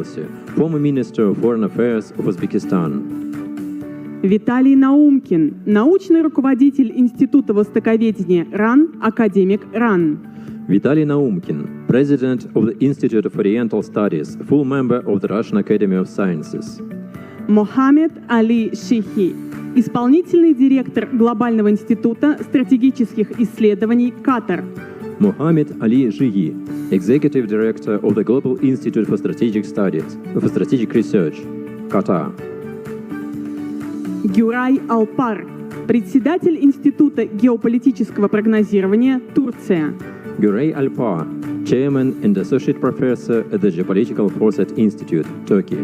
policy, former Minister of Foreign Affairs of Uzbekistan. Виталий Наумкин, научный руководитель Института востоковедения РАН, академик РАН. Vitaly Naumkin, President of the Institute of Oriental Studies, full member of the Russian Academy of Sciences. Мохаммед Али Шихи, исполнительный директор Глобального института стратегических исследований «Катар». Mohammed Ali Jighi, Executive Director of the Global Institute for Strategic Studies, for Strategic Research, Qatar. Гюрай Алпар, председатель Института геополитического прогнозирования «Турция». Güray Alpar, Chairman and Associate Professor at the Geopolitical Foresight Institute, Turkey.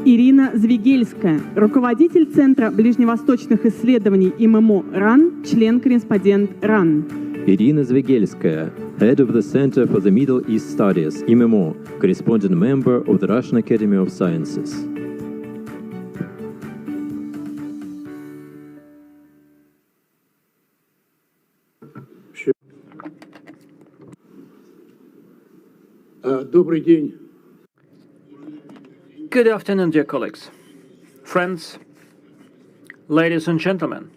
Ирина Звигельская, руководитель Центра ближневосточных исследований ММО РАН, член-корреспондент РАН. Irina Zvegelskaya, Head of the Center for the Middle East Studies, MMO, corresponding member of the Russian Academy of Sciences. Добрый день. Good afternoon, dear colleagues, friends, ladies and gentlemen.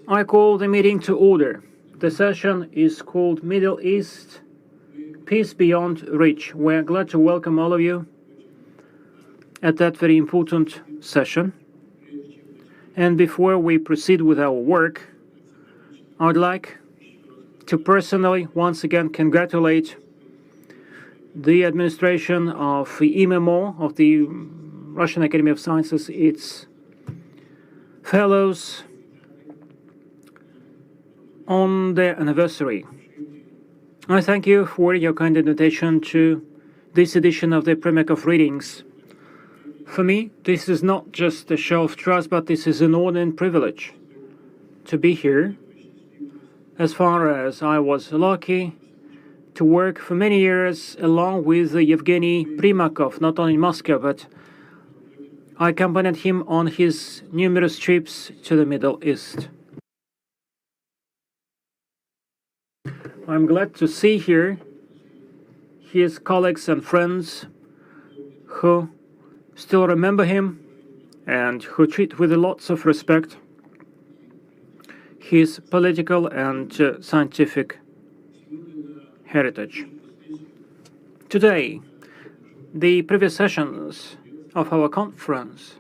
I call the meeting to order. The session is called Middle East, Peace Beyond Reach. We're glad to welcome all of you at that very important session. And before we proceed with our work, I would like to personally once again congratulate the administration of the IMMO, of the Russian Academy of Sciences, its fellows, on their anniversary. I thank you for your kind invitation to this edition of the Primakov Readings. For me, this is not just a show of trust, but this is an honor and privilege to be here. As far as I was lucky to work for many years along with Yevgeny Primakov, not only in Moscow, but I accompanied him on his numerous trips to the Middle East. I'm glad to see here his colleagues and friends who still remember him and who treat with lots of respect his political and scientific heritage. Today, the previous sessions of our conference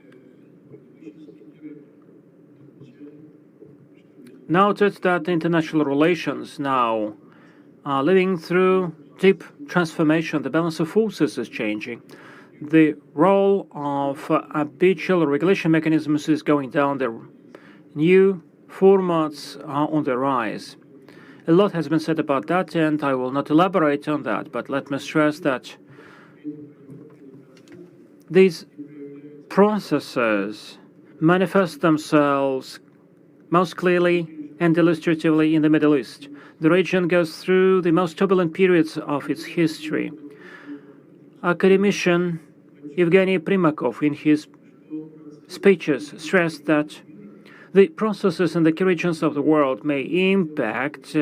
noted that international relations now are living through deep transformation. The balance of forces is changing. The role of habitual regulation mechanisms is going down. The new formats are on the rise. A lot has been said about that, and I will not elaborate on that, but let me stress that these processes manifest themselves most clearly and illustratively in the Middle East. The region goes through the most turbulent periods of its history. Academician Yevgeny Primakov, in his speeches, stressed that the processes in the key regions of the world may impact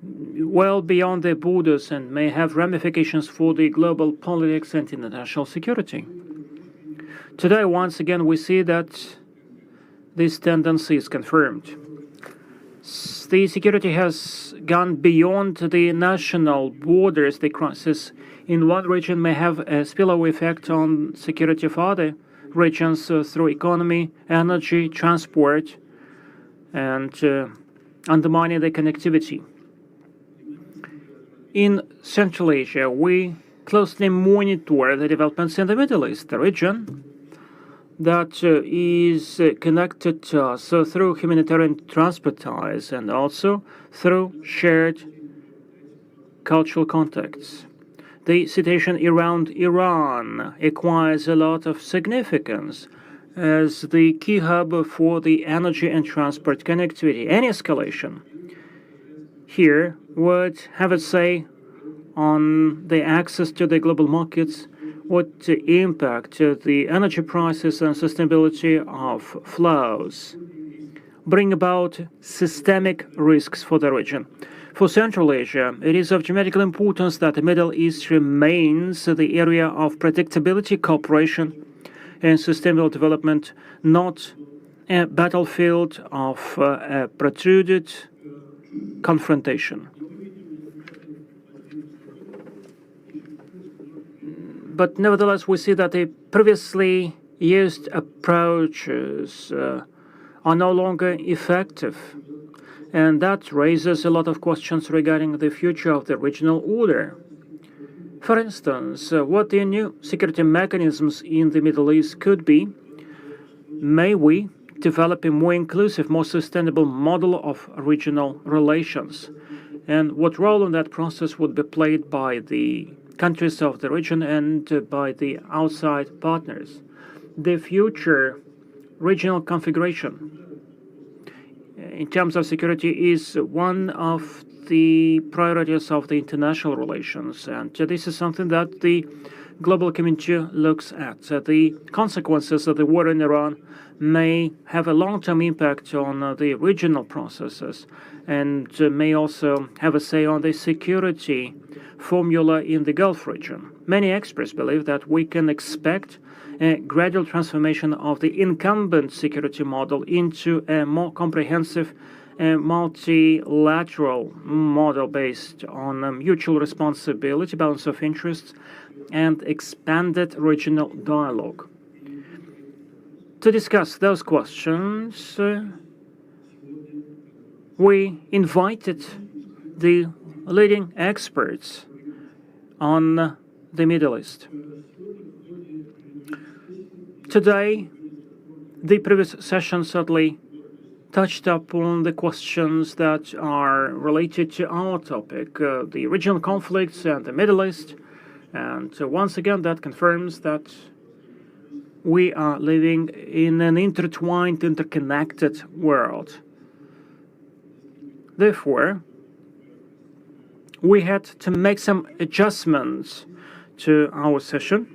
well beyond their borders and may have ramifications for the global politics and international security. Today, once again, we see that this tendency is confirmed. The security has gone beyond the national borders. The crisis in one region may have a spillover effect on security of other regions through economy, energy, transport, and undermining the connectivity. In Central Asia, we closely monitor the developments in the Middle East, the region that is connected to us through humanitarian transport ties and also through shared cultural contacts. The situation around Iran acquires a lot of significance as the key hub for the energy and transport connectivity. Any escalation here would have a say on the access to the global markets, would impact the energy prices and sustainability of flows, bring about systemic risks for the region. For Central Asia, it is of dramatic importance that the Middle East remains the area of predictability, cooperation, and sustainable development, not a battlefield of a protruded confrontation. But nevertheless, we see that the previously used approaches are no longer effective. And that raises a lot of questions regarding the future of the regional order. For instance, what the new security mechanisms in the Middle East could be. May we develop a more inclusive, more sustainable model of regional relations? And what role in that process would be played by the countries of the region and by the outside partners? The future regional configuration in terms of security is one of the priorities of the international relations, and this is something that the global community looks at. The consequences of the war in Iran may have a long-term impact on the regional processes and may also have a say on the security formula in the Gulf region. Many experts believe that we can expect a gradual transformation of the incumbent security model into a more comprehensive multilateral model based on mutual responsibility, balance of interests, and expanded regional dialogue. To discuss those questions, we invited the leading experts on the Middle East. Today, the previous session certainly touched upon the questions that are related to our topic, the regional conflicts and the Middle East. And once again, that confirms that we are living in an intertwined, interconnected world. Therefore, we had to make some adjustments to our session.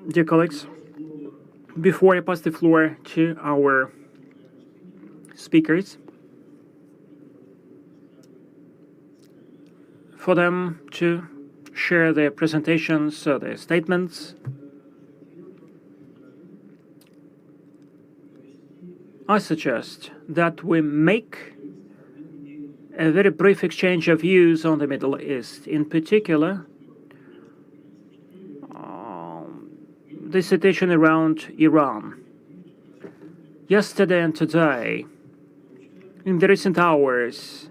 Dear colleagues, before I pass the floor to our speakers, for them to share their presentations, their statements, I suggest that we make a very brief exchange of views on the Middle East, in particular the situation around Iran. Yesterday and today, in the recent hours,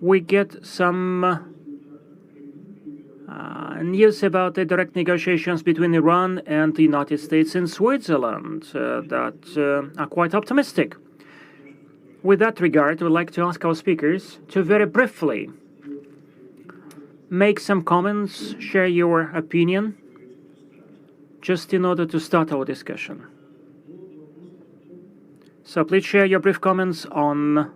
we get some news about the direct negotiations between Iran and the United States and Switzerland that are quite optimistic. With that regard, I would like to ask our speakers to very briefly make some comments, share your opinion, just in order to start our discussion. So please share your brief comments on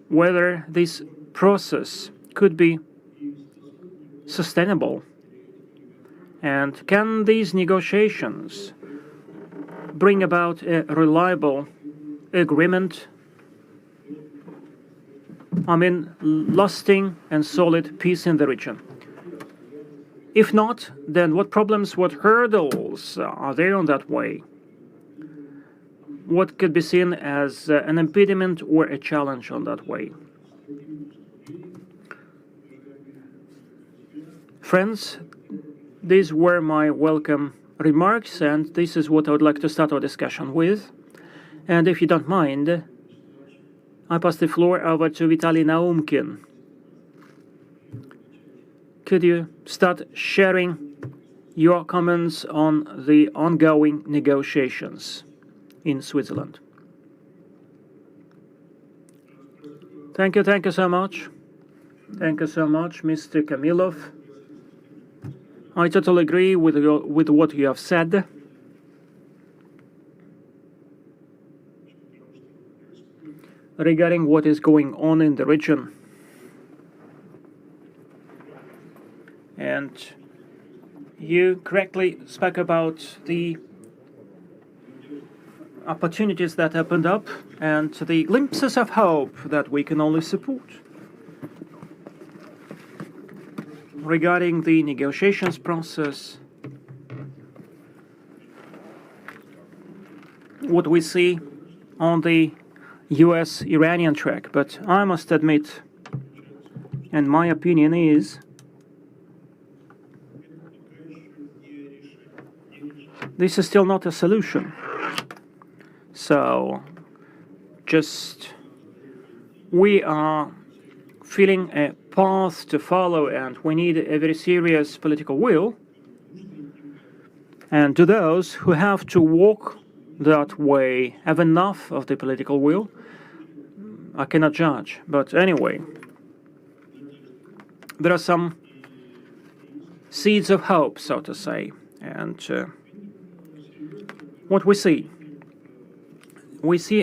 whether this process could be sustainable, and can these negotiations bring about a reliable agreement, lasting and solid peace in the region. If not, then what problems, what hurdles are there on that way? What could be seen as an impediment or a challenge on that way? Friends, these were my welcome remarks, and this is what I would like to start our discussion with. And if you don't mind, I pass the floor over to Vitaly Naumkin. Could you start sharing your comments on the ongoing negotiations in Switzerland? Thank you so much. Thank you so much, Mr. Kamilov. I totally agree with what you have said. Regarding what is going on in the region. And you correctly spoke about the opportunities that opened up and the glimpses of hope that we can only support. Regarding the negotiations process, what we see on the US-Iranian track, but I must admit, and my opinion is, this is still not a solution. So, we are feeling a path to follow, and we need a very serious political will. And to those who have to walk that way, have enough of the political will, I cannot judge. But anyway, there are some seeds of hope, so to say. And what we see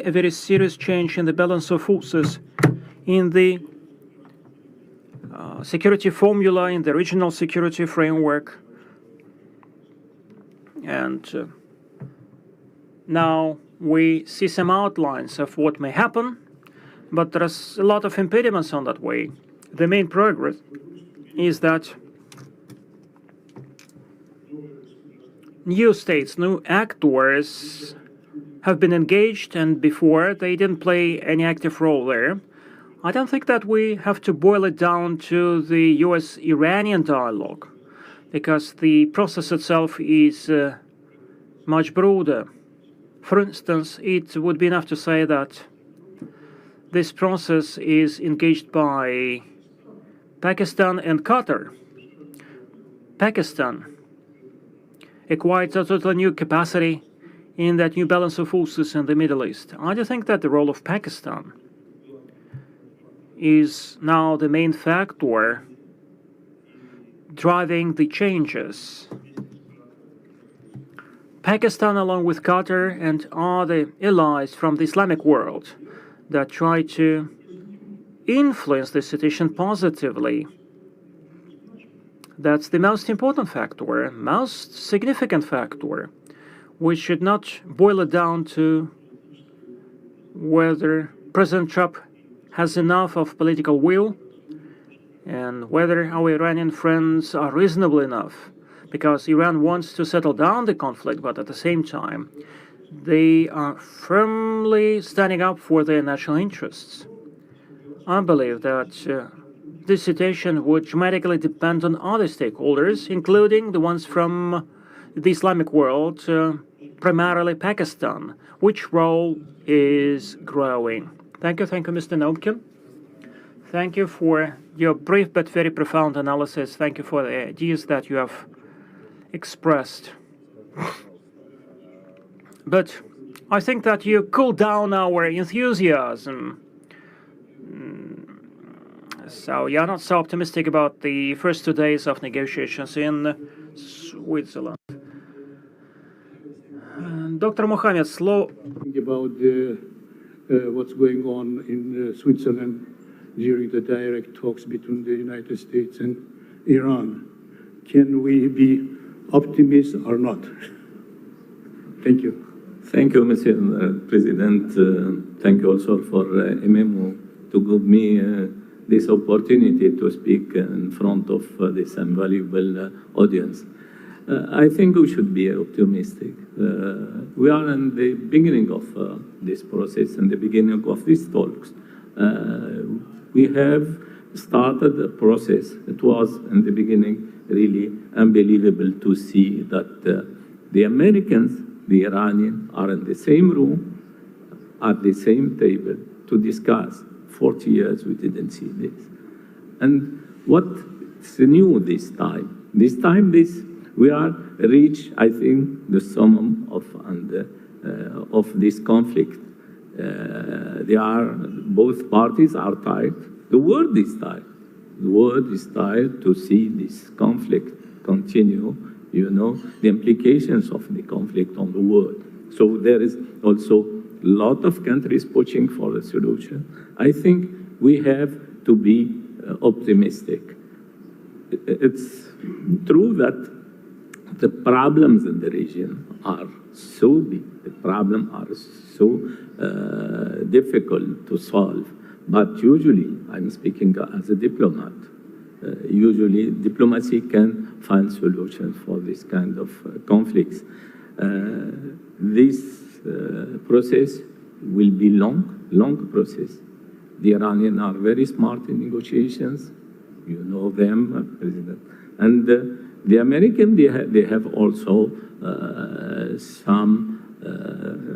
a very serious change in the balance of forces in the security formula, in the regional security framework. And now we see some outlines of what may happen, but there's a lot of impediments on that way. The main progress is that new states, new actors have been engaged, and before they didn't play any active role there. I don't think that we have to boil it down to the US-Iranian dialogue, because the process itself is much broader. For instance, it would be enough to say that this process is engaged by Pakistan and Qatar. Pakistan acquired a totally new capacity in that new balance of forces in the Middle East. I do think that the role of Pakistan is now the main factor driving the changes. Pakistan, along with Qatar and other allies from the Islamic world that try to influence the situation positively. That's the most important factor, most significant factor. We should not boil it down to whether President Trump has enough of political will and whether our Iranian friends are reasonable enough, because Iran wants to settle down the conflict, but at the same time, they are firmly standing up for their national interests. I believe that this situation would dramatically depend on other stakeholders, including the ones from the Islamic world, primarily Pakistan, which role is growing. Thank you, Mr. Nomkin. Thank you for your brief but very profound analysis. Thank you for the ideas that you have expressed. But I think that you cooled down our enthusiasm. So you're not so optimistic about the first 2 days of negotiations in Switzerland. Dr. Mohammed, slow. About what's going on in Switzerland during the direct talks between the United States and Iran. Can we be optimists or not? Thank you. Thank you, Mr. President. Thank you also for MMO to give me this opportunity to speak in front of this invaluable audience. I think we should be optimistic. We are in the beginning of this process, in the beginning of these talks. We have started a process. It was, in the beginning, really unbelievable to see that the Americans, the Iranians, are in the same room, at the same table, to discuss. 40 years we didn't see this. And what's new this time? This time, we are reached, I think, the summum of this conflict. Both parties are tired. The world is tired. The world is tired to see this conflict continue, the implications of the conflict on the world. So there is also a lot of countries pushing for a solution. I think we have to be optimistic. It's true that the problems in the region are so big, the problems are so difficult to solve. But usually, I'm speaking as a diplomat, usually diplomacy can find solutions for this kind of conflicts. This process will be long process. The Iranians are very smart in negotiations. You know them, President. And the Americans, they have also some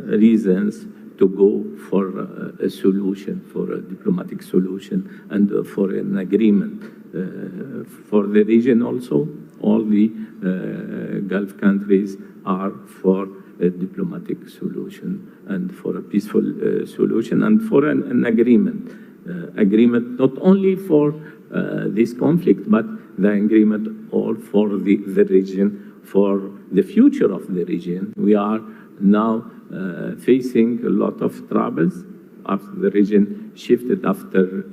reasons to go for a solution, for a diplomatic solution, and for an agreement. For the region also, all the Gulf countries are for a diplomatic solution and for a peaceful solution and for an agreement. Agreement not only for this conflict, but the agreement all for the region, for the future of the region. We are now facing a lot of troubles after the region shifted after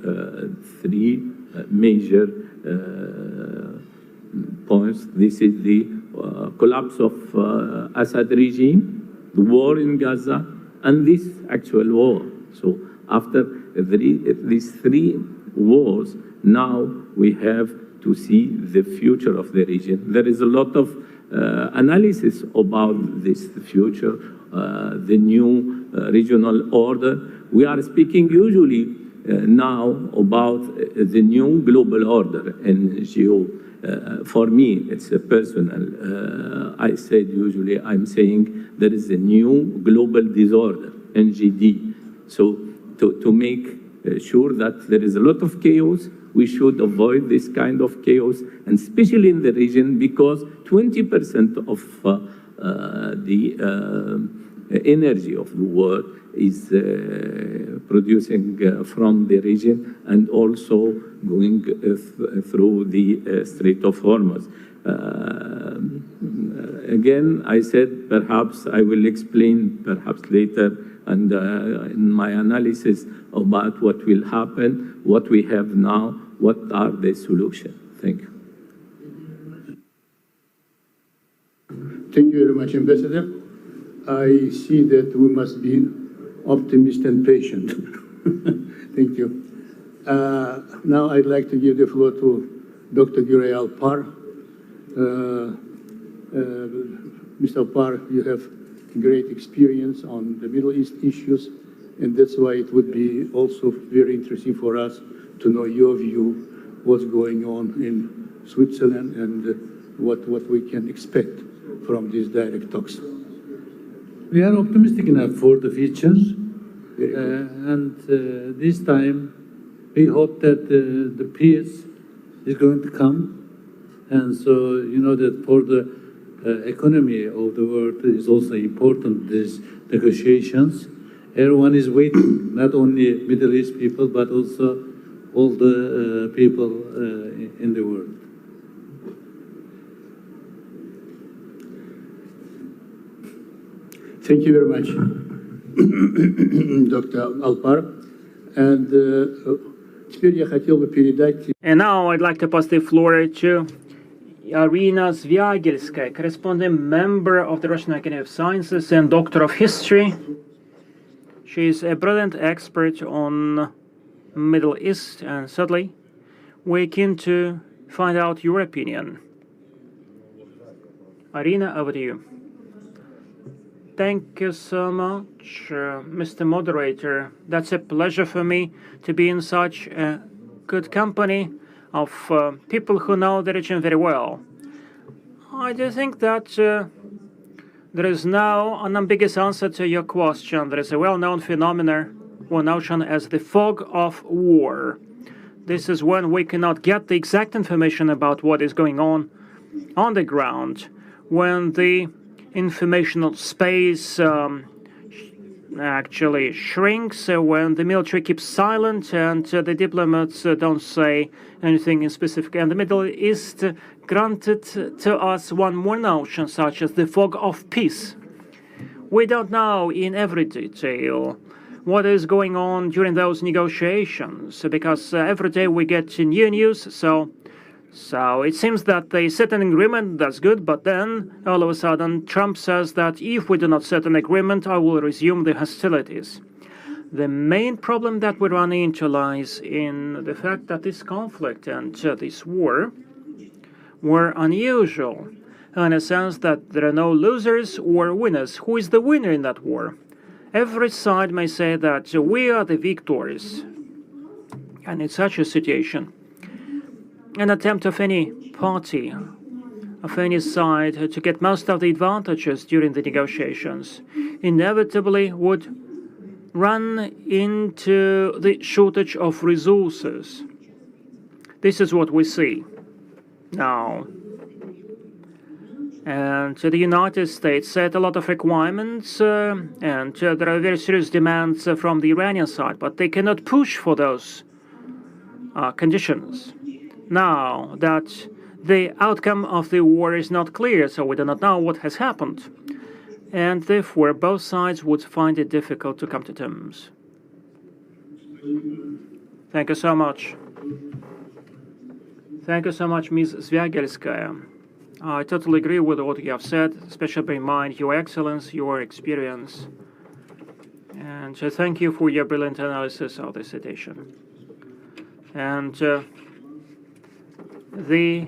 three major points. This is the collapse of Assad regime, the war in Gaza, and this actual war. So after these three wars, now we have to see the future of the region. There is a lot of analysis about this future, the new regional order. We are speaking usually now about the new global order and for me, it's a personal. I said usually I'm saying there is a new global disorder, NGD. So to make sure that there is a lot of chaos, we should avoid this kind of chaos, and especially in the region, because 20% of the energy of the world is producing from the region and also going through the Strait of Hormuz. Again, I said perhaps I will explain perhaps later and in my analysis about what will happen, what we have now, what are the solutions. Thank you. Thank you very much, Ambassador. I see that we must be optimistic and patient. Thank you. Now I'd like to give the floor to Dr. Güray Alpar. Mr. Alpar, you have great experience on the Middle East issues, and that's why it would be also very interesting for us to know your view, what's going on in Switzerland, and what we can expect from these direct talks. We are optimistic enough for the future, and this time we hope that the peace is going to come. And so, you know that for the economy of the world is also important, these negotiations. Everyone is waiting, not only Middle East people, but also all the people in the world. Thank you very much, Dr. Alpar. And now I'd like to pass the floor to Irina Zviagilskaya, corresponding member of the Russian Academy of Sciences and Doctor of History. She is a brilliant expert on Middle East, and sadly, we're keen to find out your opinion. Irina, over to you. Thank you so much, Mr. Moderator. That's a pleasure for me to be in such a good company of people who know the region very well. I do think that there is no unambiguous answer to your question. There is a well-known phenomenon or notion as the fog of war. This is when we cannot get the exact information about what is going on the ground, when the informational space actually shrinks, when the military keeps silent and the diplomats don't say anything in specific. And the Middle East granted to us one more notion, such as the fog of peace. We don't know in every detail what is going on during those negotiations, because every day we get new news. So So it seems that they set an agreement, that's good, but then all of a sudden Trump says that if we do not set an agreement, I will resume the hostilities. The main problem that we run into lies in the fact that this conflict and this war were unusual, in a sense that there are no losers or winners. Who is the winner in that war? Every side may say that we are the victors. And in such a situation, an attempt of any party, of any side, to get most of the advantages during the negotiations inevitably would run into the shortage of resources. This is what we see now. And the United States set a lot of requirements, and there are very serious demands from the Iranian side, but they cannot push for those conditions. Now that the outcome of the war is not clear, so we do not know what has happened, and therefore both sides would find it difficult to come to terms. Thank you so much. Thank you so much, Ms. Zviagelskaya. I totally agree with what you have said, especially bear in mind your excellence, your experience. And thank you for your brilliant analysis of the situation. And the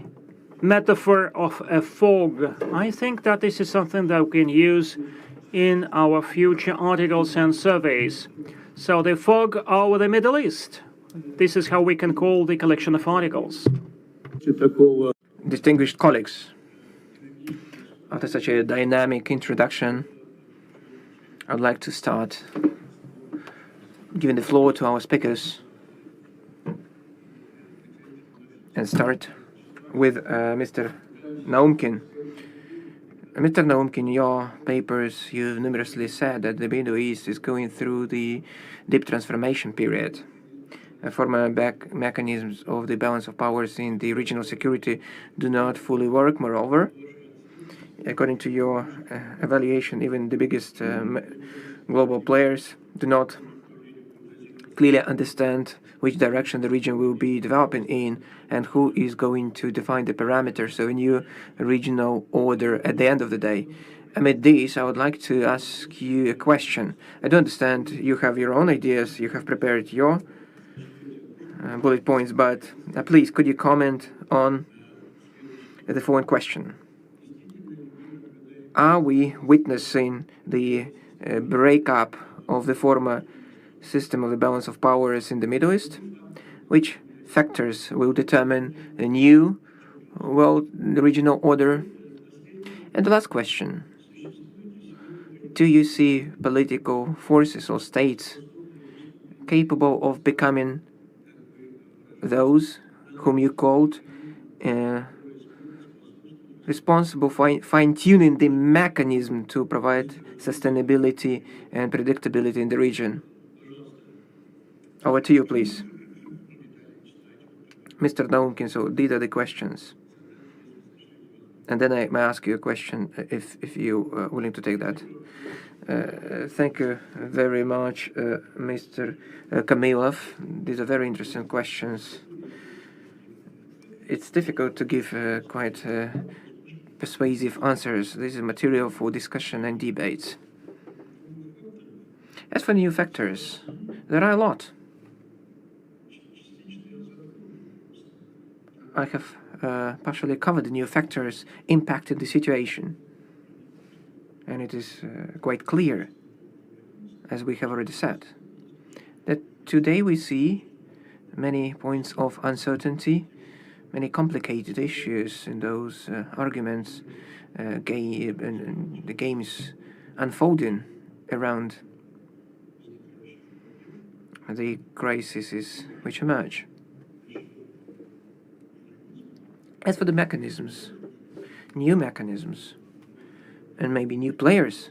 metaphor of a fog, I think that this is something that we can use in our future articles and surveys. So the fog over the Middle East. This is how we can call the collection of articles. Distinguished colleagues, after such a dynamic introduction, I would like to start giving the floor to our speakers and start with Mr. Naumkin. Mr. Naumkin, your papers, you've numerously said that the Middle East is going through the deep transformation period. Former mechanisms of the balance of powers in the regional security do not fully work. Moreover, according to your evaluation, even the biggest global players do not clearly understand which direction the region will be developing in and who is going to define the parameters of a new regional order at the end of the day. Amid this, I would like to ask you a question. I do understand you have your own ideas, you have prepared your bullet points, but please, could you comment on the following question? Are we witnessing the breakup of the former system of the balance of powers in the Middle East? Which factors will determine a new world regional order? And the last question, do you see political forces or states capable of becoming those whom you called responsible for fine-tuning the mechanism to provide sustainability and predictability in the region? Over to you, please. Mr. Naumkin, so these are the questions. And then I may ask you a question if you are willing to take that. Thank you very much, Mr. Kamilov. These are very interesting questions. It's difficult to give quite persuasive answers. This is material for discussion and debates. As for new factors, there are a lot. I have partially covered the new factors impacting the situation. And it is quite clear, as we have already said, that today we see many points of uncertainty, many complicated issues in those arguments, and the games unfolding around the crises which emerge. As for the mechanisms, new mechanisms, and maybe new players,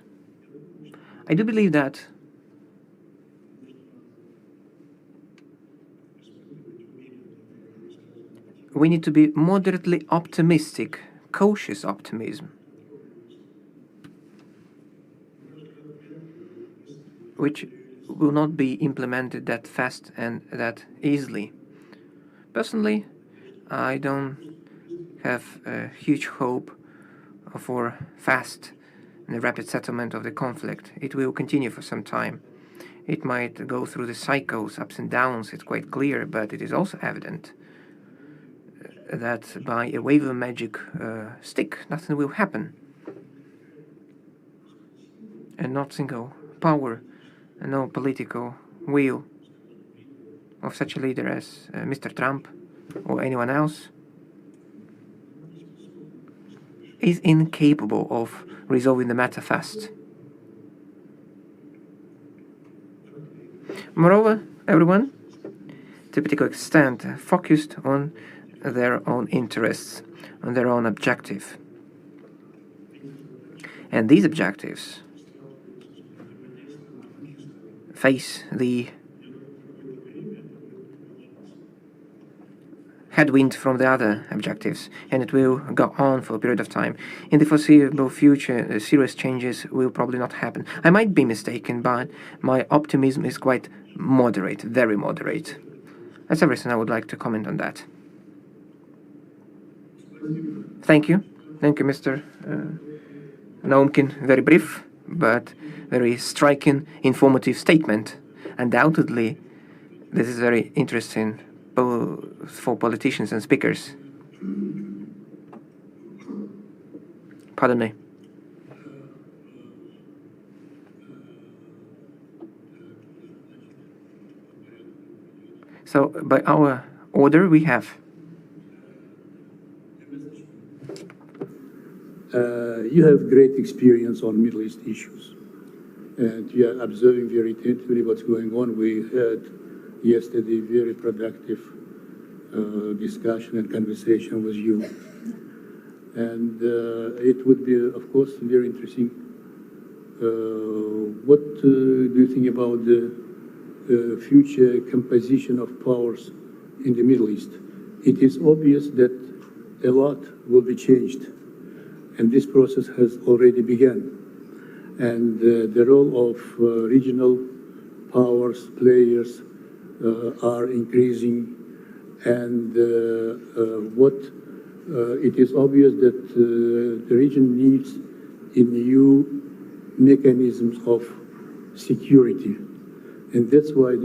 I do believe that we need to be moderately optimistic, cautious optimism, which will not be implemented that fast and that easily. Personally, I don't have a huge hope for fast and rapid settlement of the conflict. It will continue for some time. It might go through the cycles, ups and downs, it's quite clear, but it is also evident that by a wave of a magic stick, nothing will happen. And not single power and no political will of such a leader as Mr. Trump or anyone else is incapable of resolving the matter fast. Moreover, everyone, to a particular extent, focused on their own interests, on their own objective. And these objectives face the headwind from the other objectives, and it will go on for a period of time. In the foreseeable future, serious changes will probably not happen. I might be mistaken, but my optimism is quite moderate, very moderate. That's everything I would like to comment on that. Thank you. Thank you, Mr. Naumkin. Very brief, but very striking, informative statement. Undoubtedly, this is very interesting for politicians and speakers. Pardon me. So, by our order, we have. You have great experience on Middle East issues, and you are observing very attentively what's going on. We had yesterday very productive discussion and conversation with you, and it would be, of course, very interesting. What do you think about the future composition of powers in the Middle East? It is obvious that a lot will be changed, and this process has already begun. And the role of regional powers, players, are increasing, and it is obvious that the region needs new mechanisms of security, and that's why.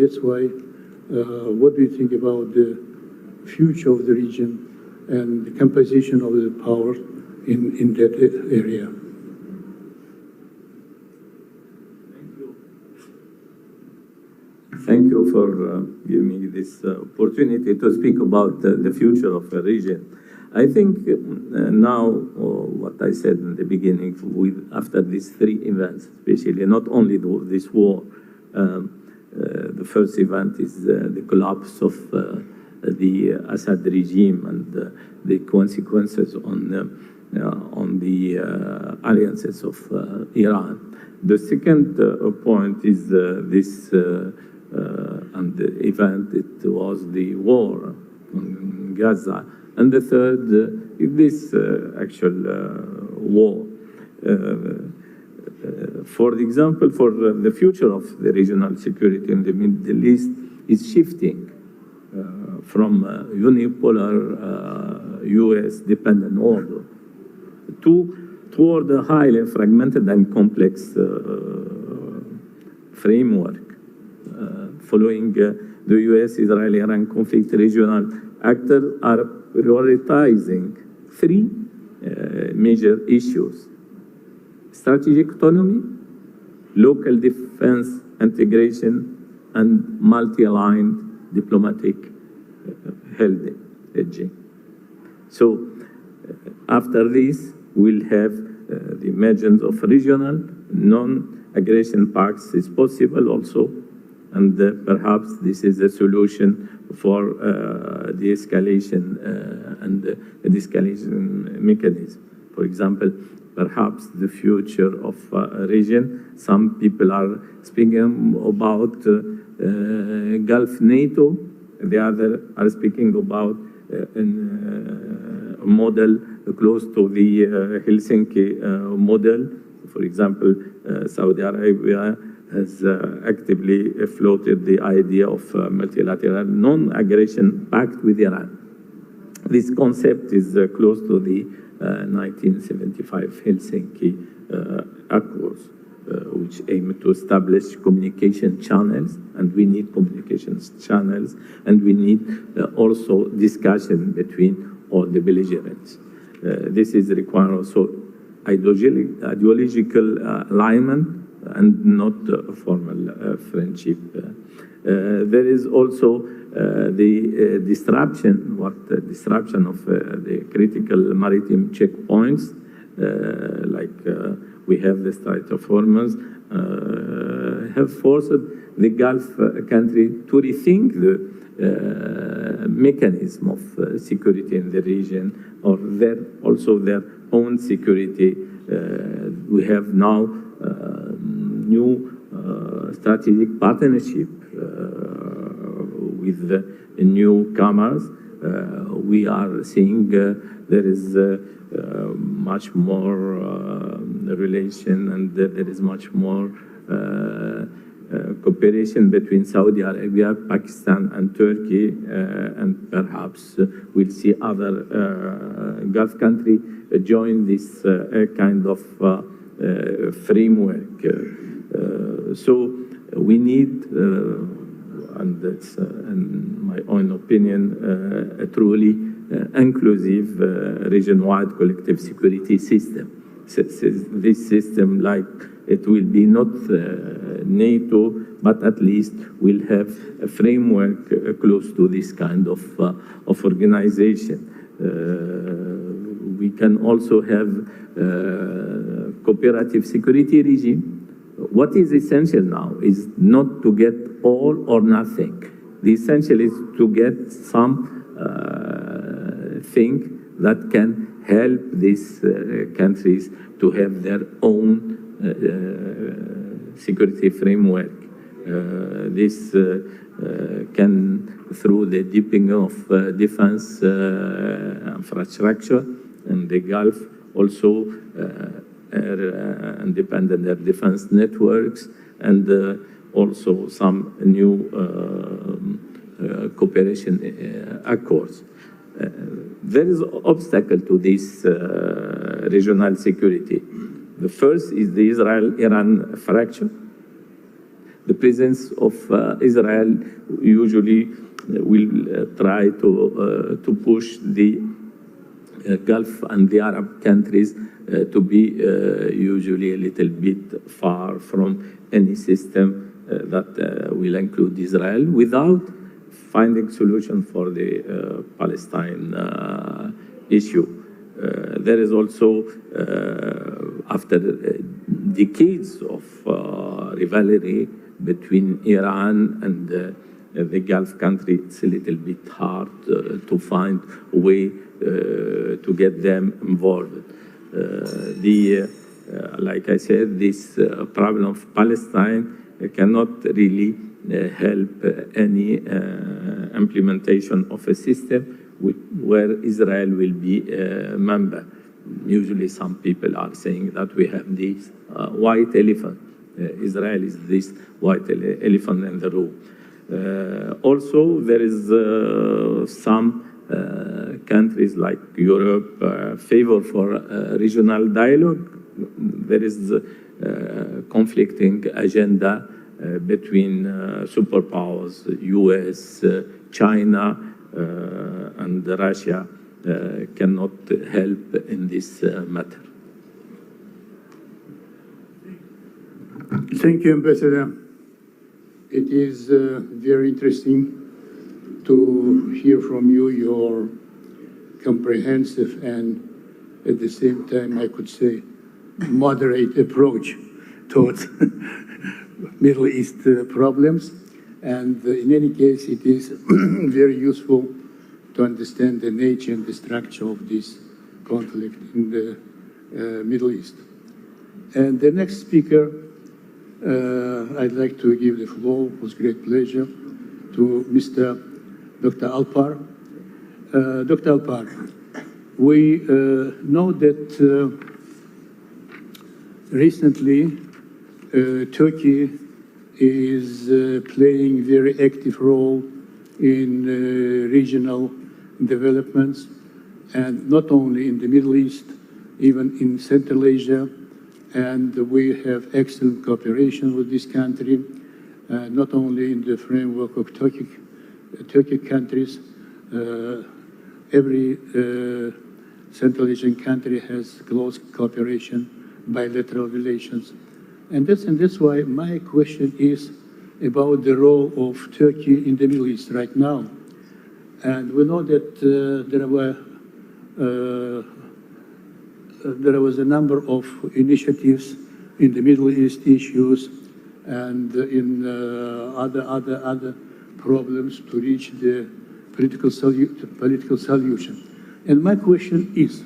What do you think about the future of the region and the composition of the power in that area? Thank you for giving me this opportunity to speak about the future of the region. I think now, what I said in the beginning, after these three events, especially not only this war, the first event is the collapse of the Assad regime and the consequences on the alliances of Iran. The second point is this and the event, it was the war in Gaza. And the third is this actual war. For example, for the future of the regional security in the Middle East is shifting from unipolar US-dependent order toward a highly fragmented and complex framework. Following the US-Israeli-Iran conflict, regional actors are prioritizing three major issues: strategic autonomy, local defense integration, and multi-aligned diplomatic hedging. So after this, we'll have the emergence of regional non-aggression pacts is possible also, and perhaps this is a solution for de-escalation and the de-escalation mechanism. For example, perhaps the future of a region, some people are speaking about Gulf NATO, the other are speaking about a model close to the Helsinki model. For example, Saudi Arabia has actively floated the idea of multilateral non-aggression pact with Iran. This concept is close to the 1975 Helsinki Accords, which aim to establish communication channels, and we need communications channels, and we need also discussion between all the belligerents. This is required also ideological alignment and not formal friendship. There is also the disruption of the critical maritime checkpoints, like we have the Strait of Hormuz, have forced the Gulf country to rethink the mechanism of security in the region, or also their own security. We have now new strategic partnership with the newcomers. We are seeing there is much more relation, and there is much more cooperation between Saudi Arabia, Pakistan, and Turkey, and perhaps we'll see other Gulf countries join this kind of framework. So we need, and that's in my own opinion, a truly inclusive region-wide collective security system. This system, like it will be not NATO, but at least will have a framework close to this kind of organization. We can also have cooperative security regime. What is essential now is not to get all or nothing. The essential is to get some thing that can help these countries to have their own security framework. This can, through the deepening of defense infrastructure in the Gulf, also independent air defense networks, and also some new cooperation accords. There is an obstacle to this regional security. The first is the Israel-Iran fracture. The presence of Israel usually will try to push the Gulf and the Arab countries to be usually a little bit far from any system that will include Israel, without finding solution for the Palestine issue. There is also, after decades of rivalry between Iran and the Gulf country, it's a little bit hard to find a way to get them involved. Like I said, this problem of Palestine cannot really help any implementation of a system where Israel will be a member. Usually some people are saying that we have this white elephant. Israel is this white elephant in the room. Also, there is some countries like Europe favor for regional dialogue. There is conflicting agenda between superpowers, US, China, and Russia cannot help in this matter. Thank you, Ambassador. It is very interesting to hear from you your comprehensive and, at the same time, I could say, moderate approach towards Middle East problems. And in any case, it is very useful to understand the nature and the structure of this conflict in the Middle East. And the next speaker, I'd like to give the floor with great pleasure to Mr. Dr. Alpar. Dr. Alpar, we know that recently Turkey is playing very active role in regional developments, and not only in the Middle East, even in Central Asia. And we have excellent cooperation with this country, not only in the framework of Turkic countries. Every Central Asian country has close cooperation, bilateral relations. And that's why my question is about the role of Turkey in the Middle East right now. And we know that there was a number of initiatives in the Middle East issues and in other problems to reach the political solution. And my question is,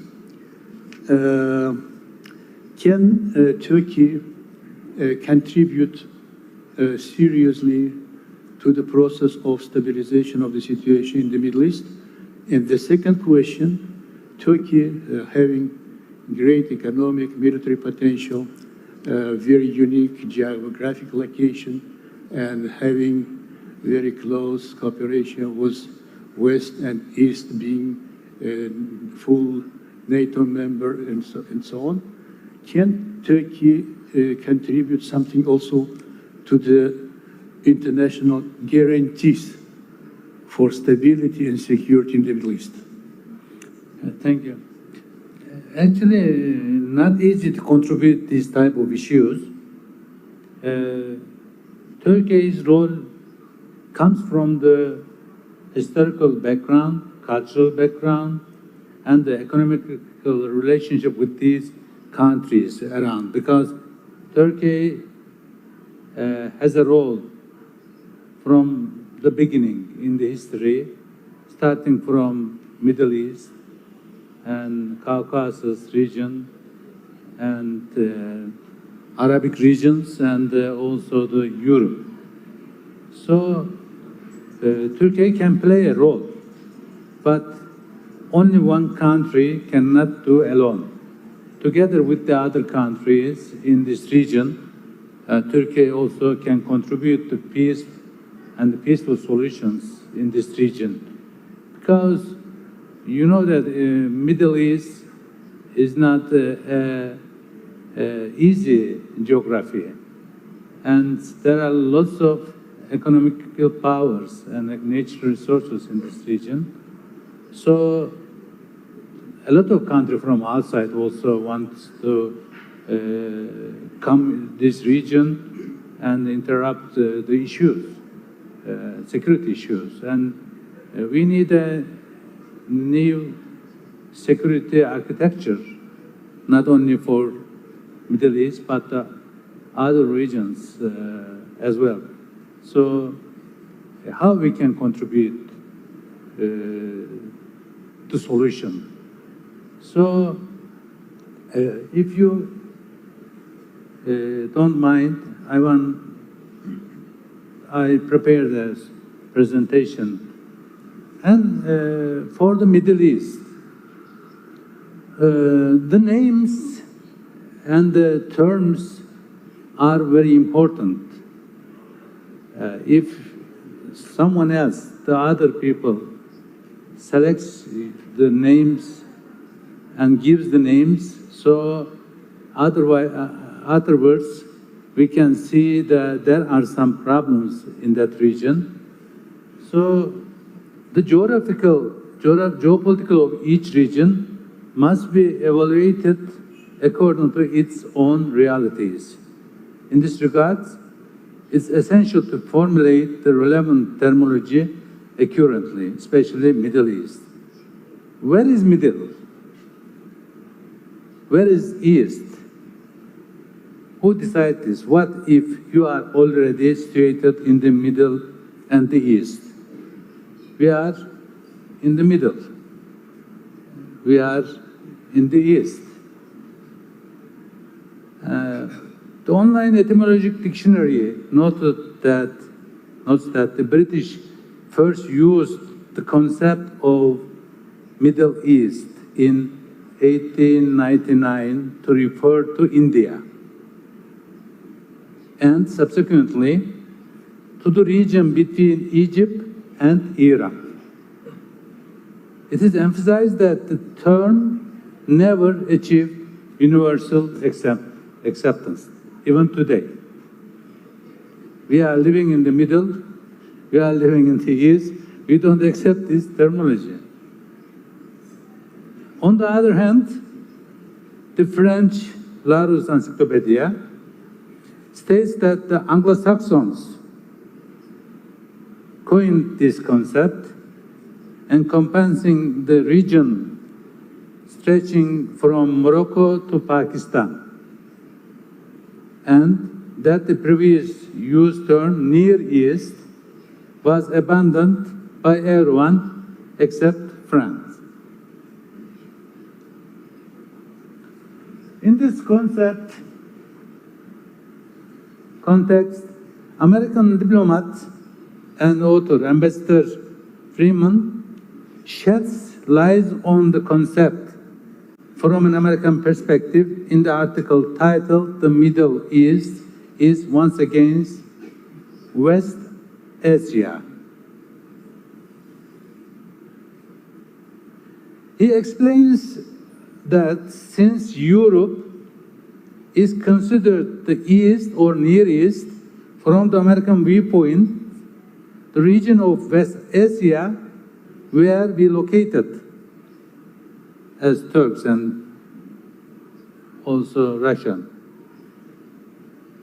can Turkey contribute seriously to the process of stabilization of the situation in the Middle East? And the second question, Turkey having great economic, military potential, very unique geographic location, and having very close cooperation with West and East, being a full NATO member and so on. Can Turkey contribute something also to the international guarantees for stability and security in the Middle East? Thank you. Actually, not easy to contribute these type of issues. Turkey's role comes from the historical background, cultural background, and the economical relationship with these countries around, because Turkey has a role from the beginning in the history, starting from Middle East and Caucasus region and Arabic regions and also the Europe. So Turkey can play a role, but only one country cannot do alone. Together with the other countries in this region, Turkey also can contribute to peace and peaceful solutions in this region. Because you know that Middle East is not easy geography, and there are lots of economical powers and natural resources in this region. So a lot of countries from outside also want to come this region and interrupt the issues, security issues. And we need a new security architecture, not only for Middle East, but other regions as well. So how we can contribute to solution? So if you don't mind, I prepared a presentation. And for the Middle East, the names and the terms are very important. If someone else, the other people, selects the names and gives the names, so afterwards we can see that there are some problems in that region. So the geopolitical of each region must be evaluated according to its own realities. In this regard, it's essential to formulate the relevant terminology accurately, especially Middle East. Where is Middle? Where is East? Who decides this? What if you are already situated in the middle and the East? We are in the middle. We are in the East. The online etymologic dictionary notes that the British first used the concept of Middle East in 1899 to refer to India, and subsequently to the region between Egypt and Iraq. it is emphasized that the term never achieved universal acceptance, even today. We are living in the middle, we are living in the east, we don't accept this terminology. On the other hand, the French Larousse Encyclopedia states that the Anglo-Saxons coined this concept, encompassing the region stretching from Morocco to Pakistan, and that the previous used term Near East was abandoned by everyone except France. In this context, American diplomat and author Ambassador Freeman sheds light on the concept from an American perspective in the article titled "The Middle East is Once Again West Asia." He explains that since Europe is considered the East or Near East from the American viewpoint, the region of West Asia, where we located as Turks and also Russian,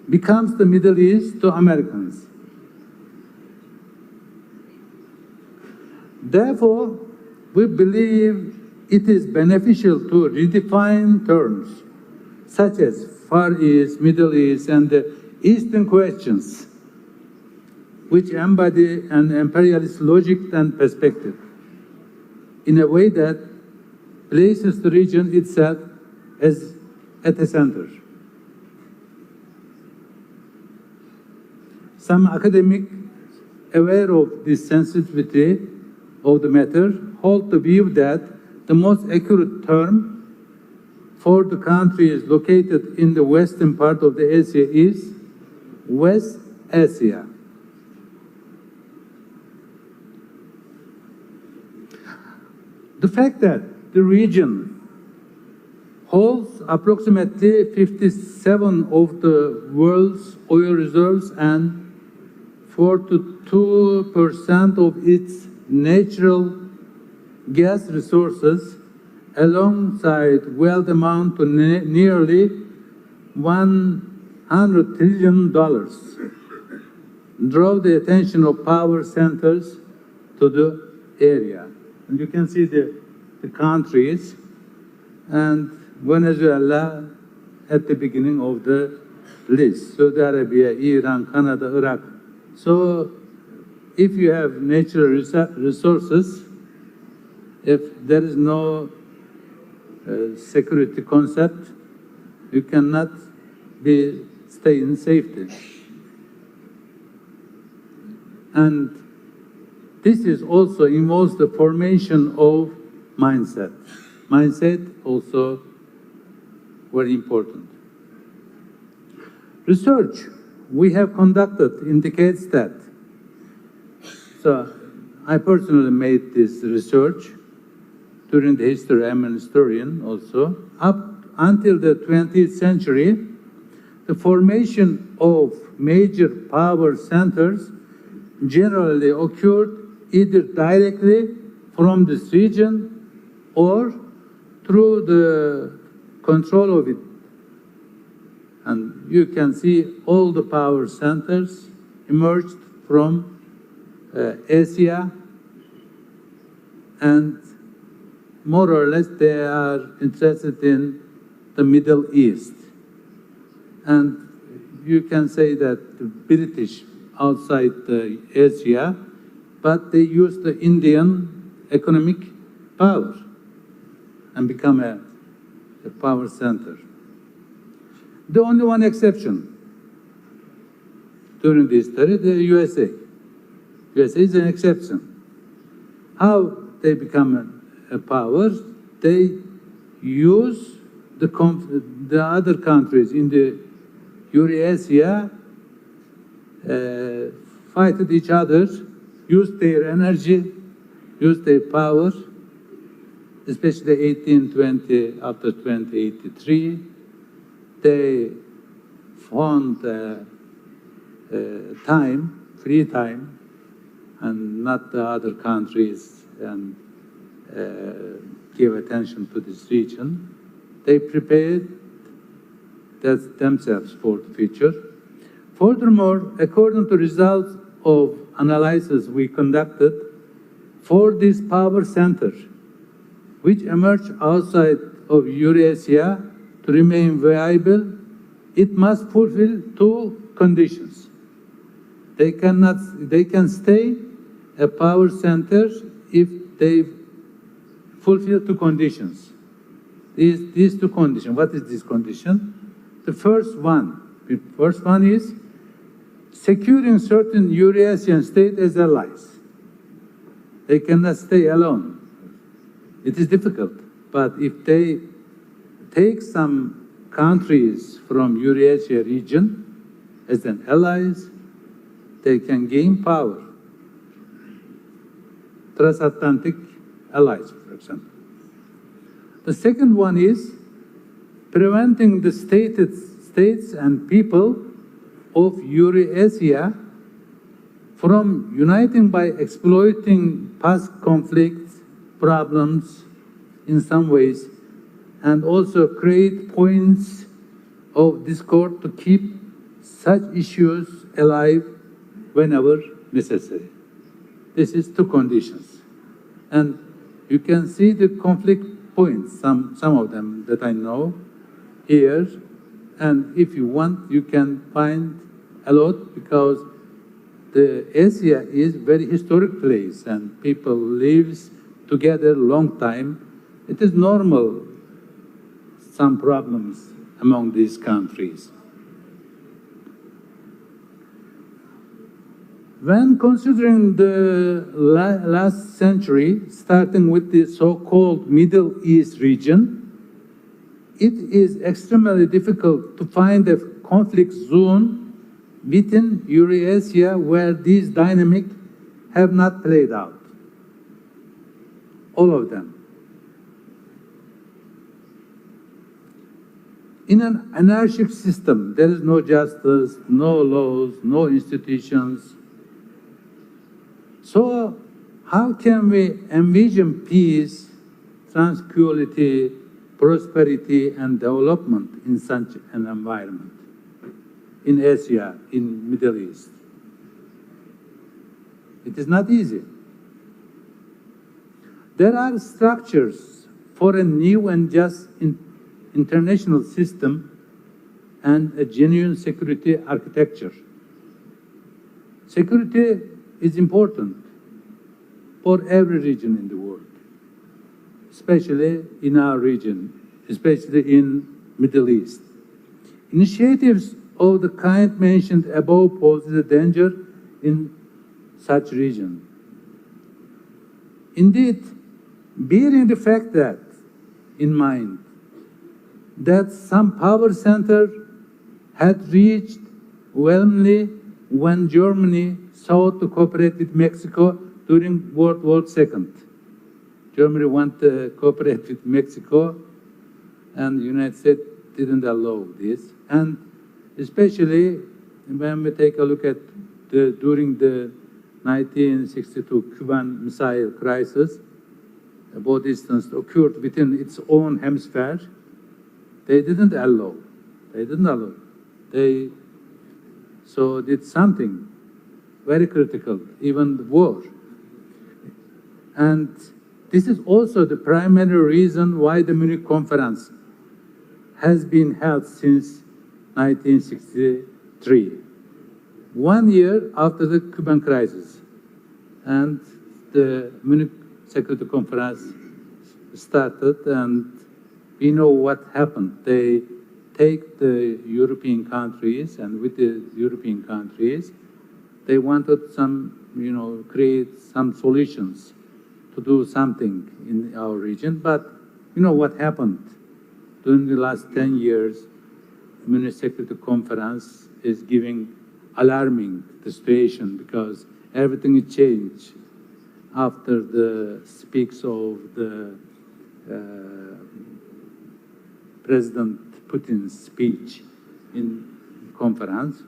becomes the Middle East to Americans. Therefore, we believe it is beneficial to redefine terms such as Far East, Middle East, and the Eastern questions, which embody an imperialist logic and perspective in a way that places the region itself as at the center. Some academics aware of this sensitivity of the matter hold the view that the most accurate term for the country is located in the western part of the Asia is West Asia. The fact that the region holds approximately 57% of the world's oil reserves and 42% of its natural gas resources, alongside wealth amount to nearly $100 trillion, draw the attention of power centers to the area. And you can see the countries, and Venezuela at the beginning of the list, Saudi Arabia, Iran, Canada, Iraq. So if you have natural resources, if there is no security concept, you cannot stay in safety. And this is also involves the formation of mindset. Mindset also very important. Research we have conducted indicates that, so I personally made this research during the history, I'm an historian also, up until the 20th century, the formation of major power centers generally occurred either directly from this region or through the control of it. And you can see all the power centers emerged from Asia, and more or less they are interested in the Middle East. And you can say that the British outside Asia, but they use the Indian economic power and become a power center. The only one exception during this study, the USA. USA is an exception. How they become a power? They use the other countries in the Eurasia, fight with each other, use their energy, use their power, especially 1820 after 2083, they found free time, and not the other countries, and give attention to this region. They prepared themselves for the future. Furthermore, according to results of analysis we conducted for this power center, which emerged outside of Eurasia to remain viable, it must fulfill two conditions. They can stay a power center if they fulfill two conditions. These two conditions. What is this condition? The first one is securing certain Eurasian states as allies. They cannot stay alone. It is difficult, but if they take some countries from Eurasia region as an allies, they can gain power. Transatlantic allies, for example. The second one is preventing the states and people of Eurasia from uniting by exploiting past conflicts, problems in some ways, and also create points of discord to keep such issues alive whenever necessary. This is two conditions. And you can see the conflict points, some of them that I know here. And if you want, you can find a lot, because the Asia is very historic place and people lives together long time. It is normal, some problems among these countries. When considering the last century, starting with the so-called Middle East region, it is extremely difficult to find a conflict zone within Eurasia where these dynamics have not played out. All of them. In an anarchic system, there is no justice, no laws, no institutions. So how can we envision peace, tranquility, prosperity, and development in such an environment? In Asia, in Middle East. It is not easy. There are structures for a new and just international system and a genuine security architecture. Security is important for every region in the world, especially in our region, especially in Middle East. Initiatives of the kind mentioned above poses a danger in such region. Indeed, bearing the fact that in mind that some power center had reached whelmly when Germany sought to cooperate with Mexico during World War II. Germany wanted to cooperate with Mexico, and the United States didn't allow this. And especially when we take a look at during the 1962 Cuban Missile Crisis, both instances occurred within its own hemisphere. They didn't allow. They so did something very critical, even the war. And this is also the primary reason why the Munich Conference has been held since 1963, 1 year after the Cuban crisis. And the Munich Security Conference started, and we know what happened. They take the European countries, and with the European countries, they wanted some, create some solutions to do something in our region. But you know what happened during the last 10 years? Munich Security Conference is giving alarming the situation, because everything changed after the speaks of the President Putin's speech in conference,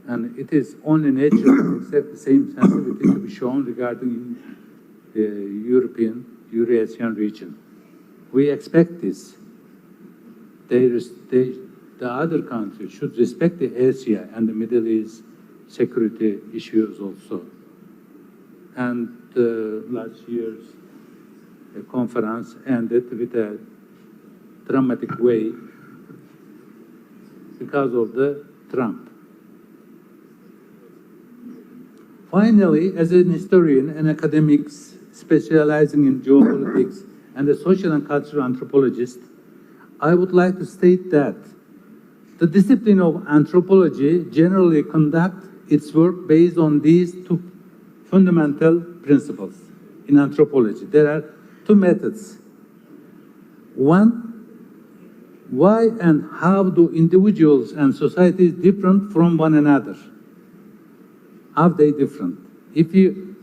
and it is only natural to accept the same sensitivity to be shown regarding the Eurasian region. We expect this. The other countries should respect the Asia and the Middle East security issues also. And last year's conference ended with a dramatic way because of the Trump. Finally, as an historian and academic specializing in geopolitics and a social and cultural anthropologist, I would like to state that the discipline of anthropology generally conducts its work based on these two fundamental principles in anthropology. There are two methods. One, why and how do individuals and societies different from one another? How they different? If you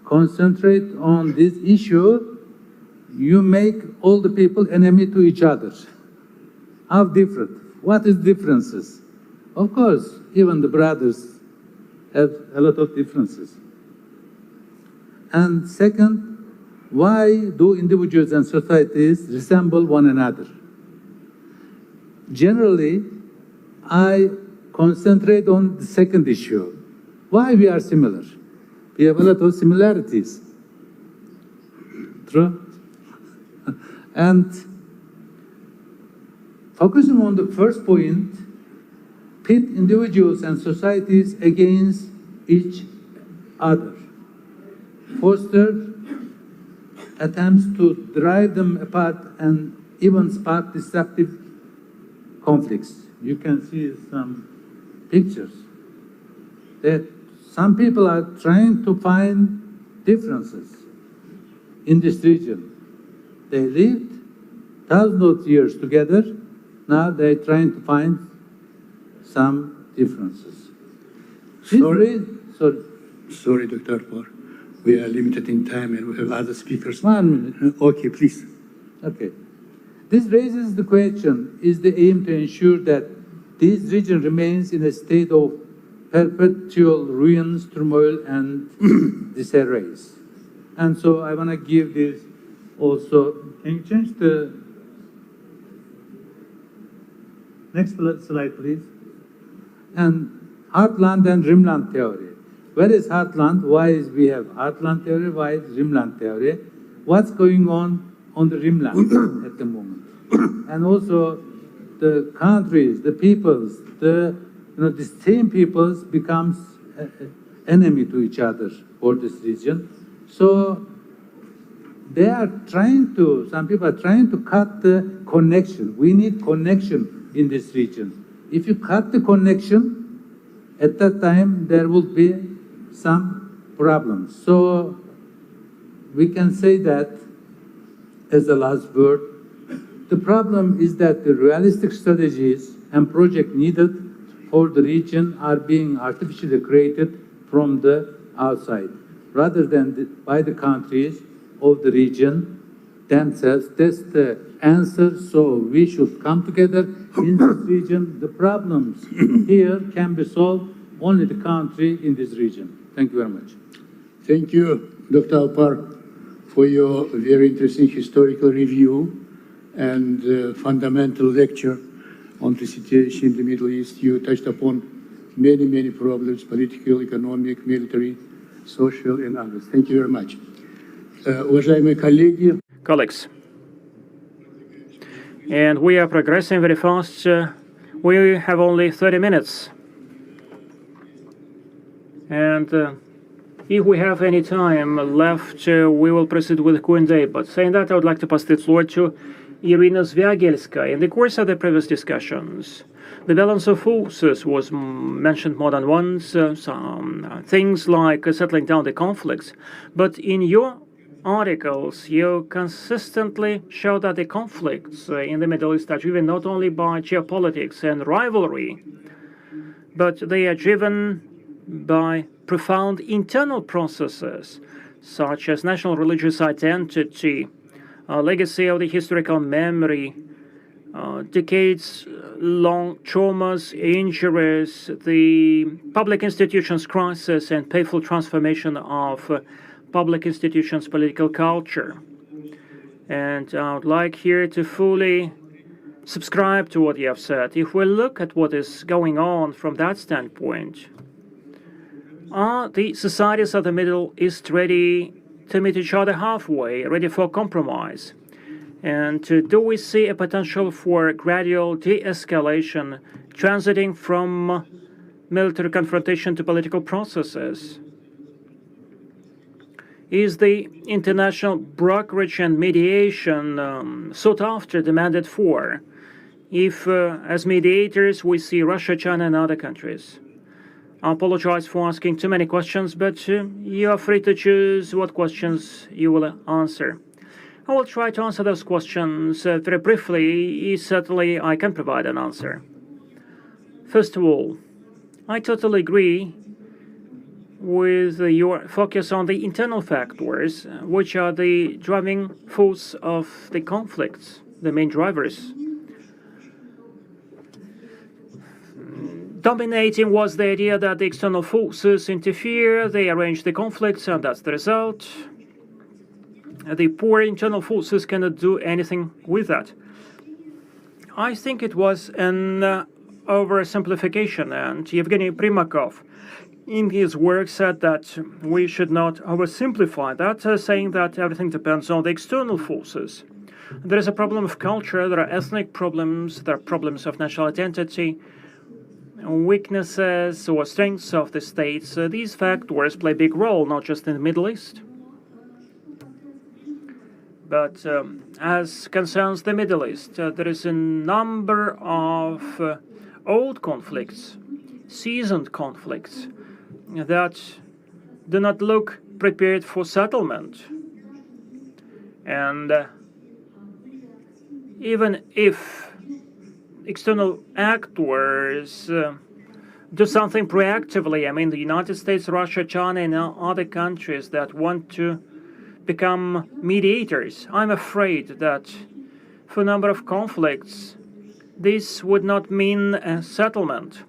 concentrate on this issue, you make all the people enemy to each other. How different? What is differences? Of course, even the brothers have a lot of differences. And second, why do individuals and societies resemble one another? Generally, I concentrate on the second issue. Why we are similar? We have a lot of similarities. True? And focusing on the first point, pit individuals and societies against each other, foster attempts to drive them apart and even spark destructive conflicts. You can see some pictures that some people are trying to find differences in this region. They lived thousands of years together. Now they're trying to find some differences. Sorry, Dr. Por. We are limited in time and we have other speakers. 1 minute. Okay, please. Okay. This raises the question, is the aim to ensure that this region remains in a state of perpetual ruins, turmoil, and disarrays? And so I want to give this also. Can you change the next slide, please? And heartland and rimland theory. Where is heartland? Why is we have heartland theory? Why is rimland theory? What's going on the rimland at the moment? And also the countries, the peoples, the same peoples becomes enemy to each other for this region. So they are trying to, some people are trying to cut the connection. We need connection in this region. If you cut the connection, at that time there will be some problems. So we can say that as the last word, the problem is that the realistic strategies and projects needed for the region are being artificially created from the outside, rather than by the countries of the region themselves. That's the answer. So we should come together in this region. The problems here can be solved only the country in this region. Thank you very much. Thank you, Dr. Alpar, for your very interesting historical review and fundamental lecture on the situation in the Middle East. You touched upon many, many problems, political, economic, military, social, and others. Thank you very much. Уважаемые коллеги, Colleagues, and we are progressing very fast. We have only 30 minutes. And if we have any time left, we will proceed with the Q&A. But saying that, I would like to pass the floor to Irina Zviagelskaya. In the course of the previous discussions, the balance of forces was mentioned more than once, some things like settling down the conflicts. But in your articles, you consistently show that the conflicts in the Middle East are driven not only by geopolitics and rivalry, but they are driven by profound internal processes, such as national religious identity, legacy of the historical memory, decades-long traumas, injuries, the public institutions crisis, and painful transformation of public institutions' political culture. And I would like here to fully subscribe to what you have said. If we look at what is going on from that standpoint, are the societies of the Middle East ready to meet each other halfway, ready for compromise? And do we see a potential for gradual de-escalation, transiting from military confrontation to political processes? Is the international brokerage and mediation sought after, demanded for, if, as mediators, we see Russia, China, and other countries? I apologize for asking too many questions, but you are free to choose what questions you will answer. I will try to answer those questions very briefly. Certainly, I can provide an answer. First of all, I totally agree with your focus on the internal factors, which are the driving force of the conflicts, the main drivers. Dominating was the idea that the external forces interfere, they arrange the conflicts, and that's the result. The poor internal forces cannot do anything with that. I think it was an oversimplification, and Yevgeny Primakov, in his work, said that we should not oversimplify that, saying that everything depends on the external forces. There is a problem of culture, there are ethnic problems, there are problems of national identity, weaknesses or strengths of the states. These factors play a big role, not just in the Middle East, but as concerns the Middle East, there is a number of old conflicts, seasoned conflicts, that do not look prepared for settlement. And even if external actors do something proactively, I mean the United States, Russia, China, and other countries that want to become mediators, I'm afraid that for a number of conflicts, this would not mean a settlement.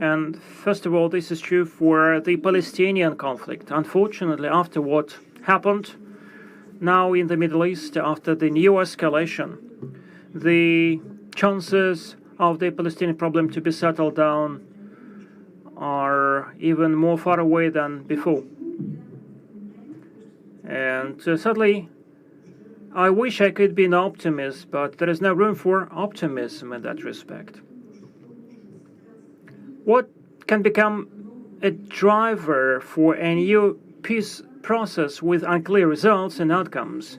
And first of all, this is true for the Palestinian conflict. Unfortunately, after what happened now in the Middle East, after the new escalation, the chances of the Palestinian problem to be settled down are even more far away than before. And sadly, I wish I could be an optimist, but there is no room for optimism in that respect. What can become a driver for a new peace process with unclear results and outcomes?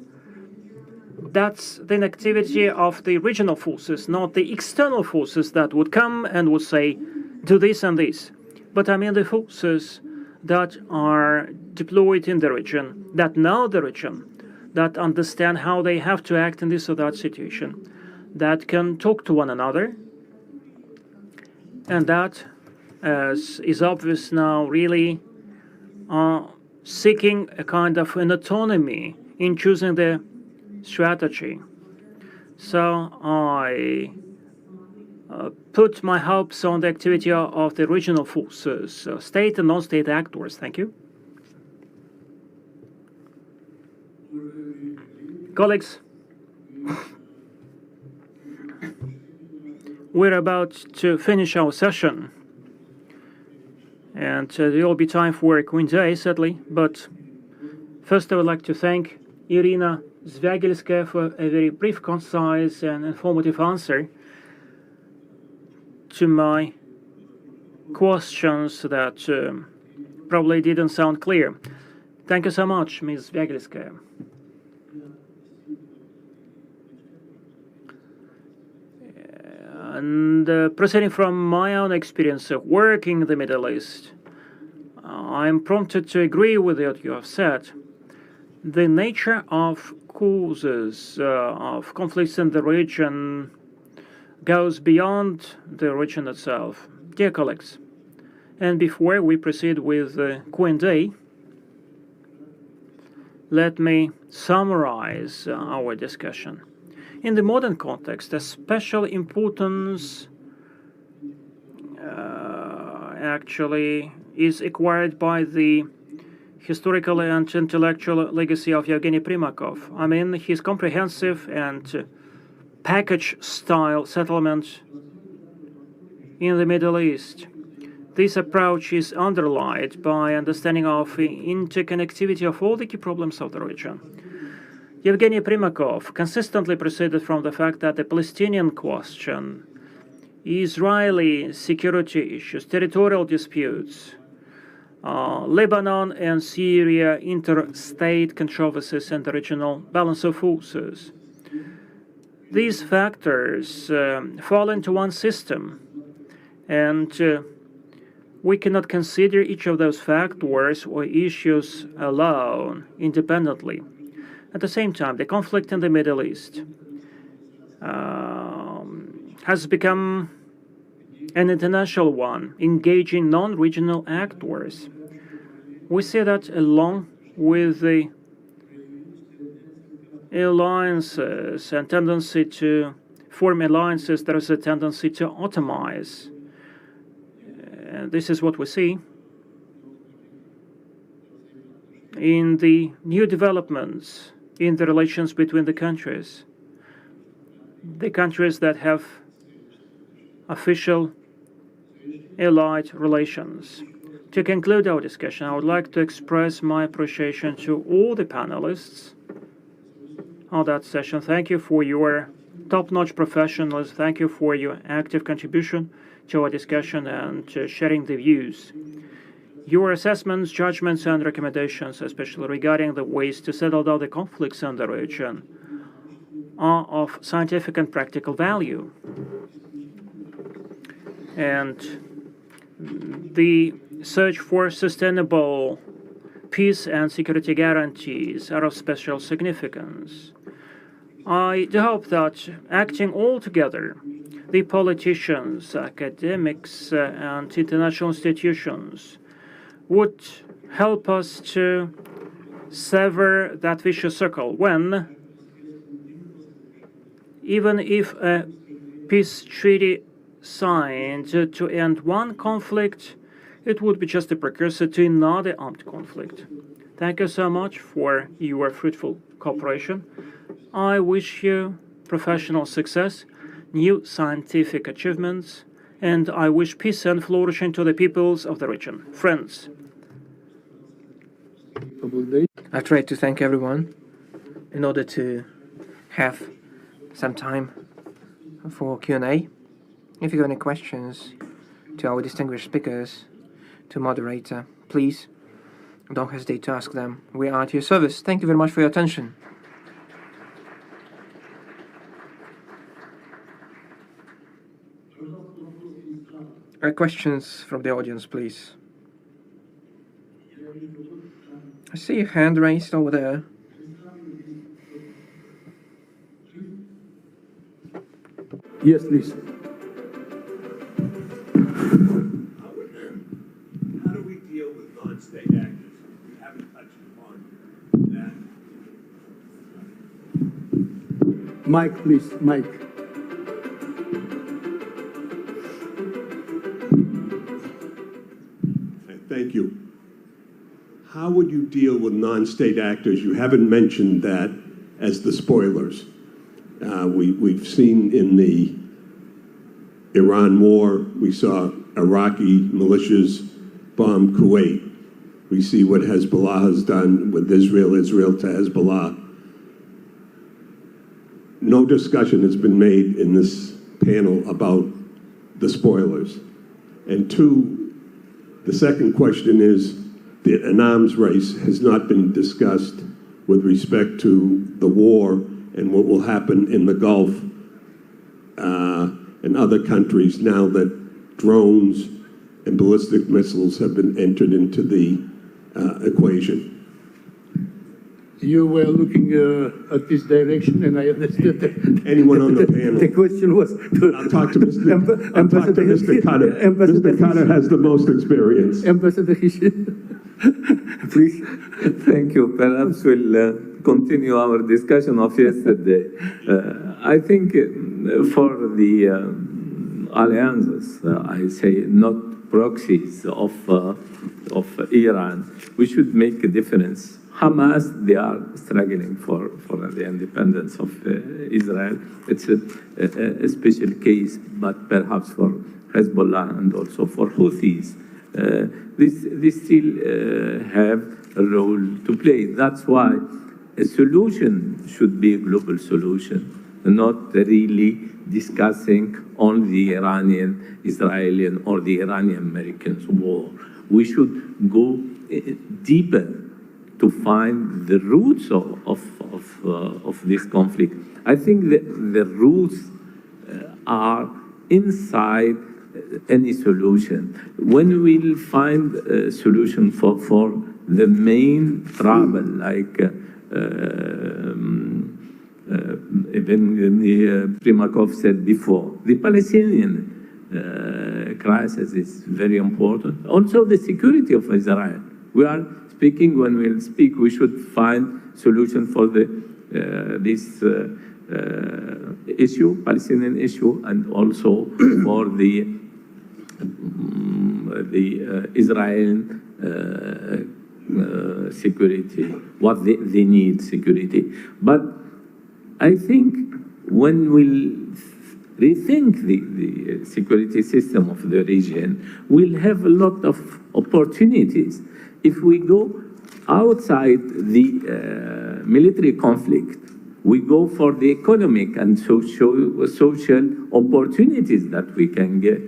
That's the inactivity of the regional forces, not the external forces that would come and would say, do this and this. But I mean the forces that are deployed in the region, that know the region, that understand how they have to act in this or that situation, that can talk to one another, and that, as is obvious now, really are seeking a kind of an autonomy in choosing their strategy. So I put my hopes on the activity of the regional forces, state and non-state actors. Thank you. Colleagues, we're about to finish our session, and there will be time for a Q&A, sadly, but first I would like to thank Irina Zviagilskaya for a very brief, concise, and informative answer to my questions that probably didn't sound clear. Thank you so much, Ms. Zviagilskaya. And proceeding from my own experience of working in the Middle East, I'm prompted to agree with what you have said. The nature of causes of conflicts in the region goes beyond the region itself. Dear colleagues, and before we proceed with Q&A, let me summarize our discussion. In the modern context, a special importance actually is acquired by the historical and intellectual legacy of Yevgeny Primakov. I mean, his comprehensive and package-style settlement in the Middle East. This approach is underlined by understanding of the interconnectivity of all the key problems of the region. Yevgeny Primakov consistently proceeded from the fact that the Palestinian question, Israeli security issues, territorial disputes, Lebanon and Syria interstate controversies, and the regional balance of forces. These factors fall into one system, and we cannot consider each of those factors or issues alone, independently. At the same time, the conflict in the Middle East has become an international one, engaging non-regional actors. We see that along with the alliances and tendency to form alliances, there is a tendency to atomize. This is what we see in the new developments in the relations between the countries that have official allied relations. To conclude our discussion, I would like to express my appreciation to all the panelists on that session. Thank you for your top-notch professionalism. Thank you for your active contribution to our discussion and sharing the views. Your assessments, judgments, and recommendations, especially regarding the ways to settle down the conflicts in the region, are of scientific and practical value. And the search for sustainable peace and security guarantees are of special significance. I do hope that acting all together, the politicians, academics, and international institutions would help us to sever that vicious circle when, even if a peace treaty signed to end one conflict, it would be just a precursor to another armed conflict. Thank you so much for your fruitful cooperation. I wish you professional success, new scientific achievements, and I wish peace and flourishing to the peoples of the region. Friends, I've tried to thank everyone in order to have some time for Q&A. If you have any questions to our distinguished speakers, to moderator, please don't hesitate to ask them. We are at your service. Thank you very much for your attention. Questions from the audience, please. I see a hand raised over there. Yes, please. How do we deal with non-state actors? We haven't touched upon that. Mike, please, Mike. Thank you. How would you deal with non-state actors? You haven't mentioned that as the spoilers. We've seen in the Iran war, we saw Iraqi militias bomb Kuwait. We see what Hezbollah has done with Israel to Hezbollah. No discussion has been made in this panel about the spoilers. And two, the second question is, an arms race has not been discussed with respect to the war and what will happen in the Gulf and other countries now that drones and ballistic missiles have been entered into the equation. You were looking at this direction, and I understood that. Anyone on the panel? The question was. I'll talk to Mr. Carter. Mr. Carter has the most experience. Ambassador Hishin. Please. Thank you. Perhaps we'll continue our discussion of yesterday. I think for the alliances, I say not proxies of Iran, we should make a difference. Hamas, they are struggling for the independence of Israel. It's a special case, but perhaps for Hezbollah and also for Houthis, they still have a role to play. That's why a solution should be a global solution, not really discussing on the Iranian-Israeli or the Iranian-American war. We should go deeper to find the roots of this conflict. I think that the roots are inside any solution. When we'll find a solution for the main trouble, like even Primakov said before, the Palestinian crisis is very important. Also the security of Israel. We are speaking, when we'll speak, we should find solution for this issue, Palestinian issue, and also for the Israeli security, what they need security. But I think when we'll rethink the security system of the region, we'll have a lot of opportunities. If we go outside the military conflict, we go for the economic and social opportunities that we can get.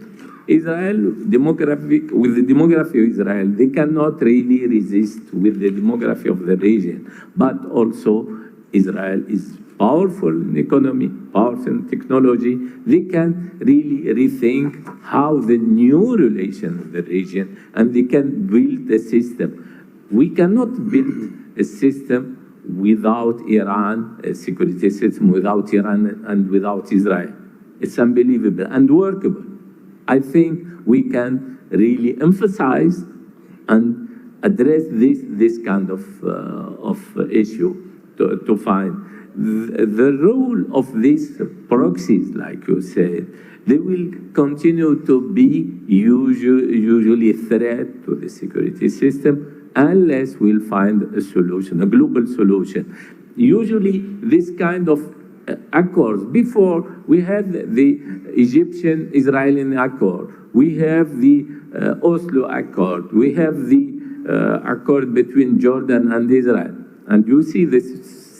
Israel, with the demography of Israel, they cannot really resist with the demography of the region. But also, Israel is powerful in economy, powerful in technology. They can really rethink how the new relation of the region, and they can build a system. We cannot build a system without Iran, a security system without Iran and without Israel. It's unbelievable and workable. I think we can really emphasize and address this kind of issue to find the role of these proxies, like you said. They will continue to be usually a threat to the security system unless we'll find a solution, a global solution. Usually this kind of accords, before we had the Egyptian-Israeli accord, we have the Oslo Accord, we have the accord between Jordan and Israel. And you see this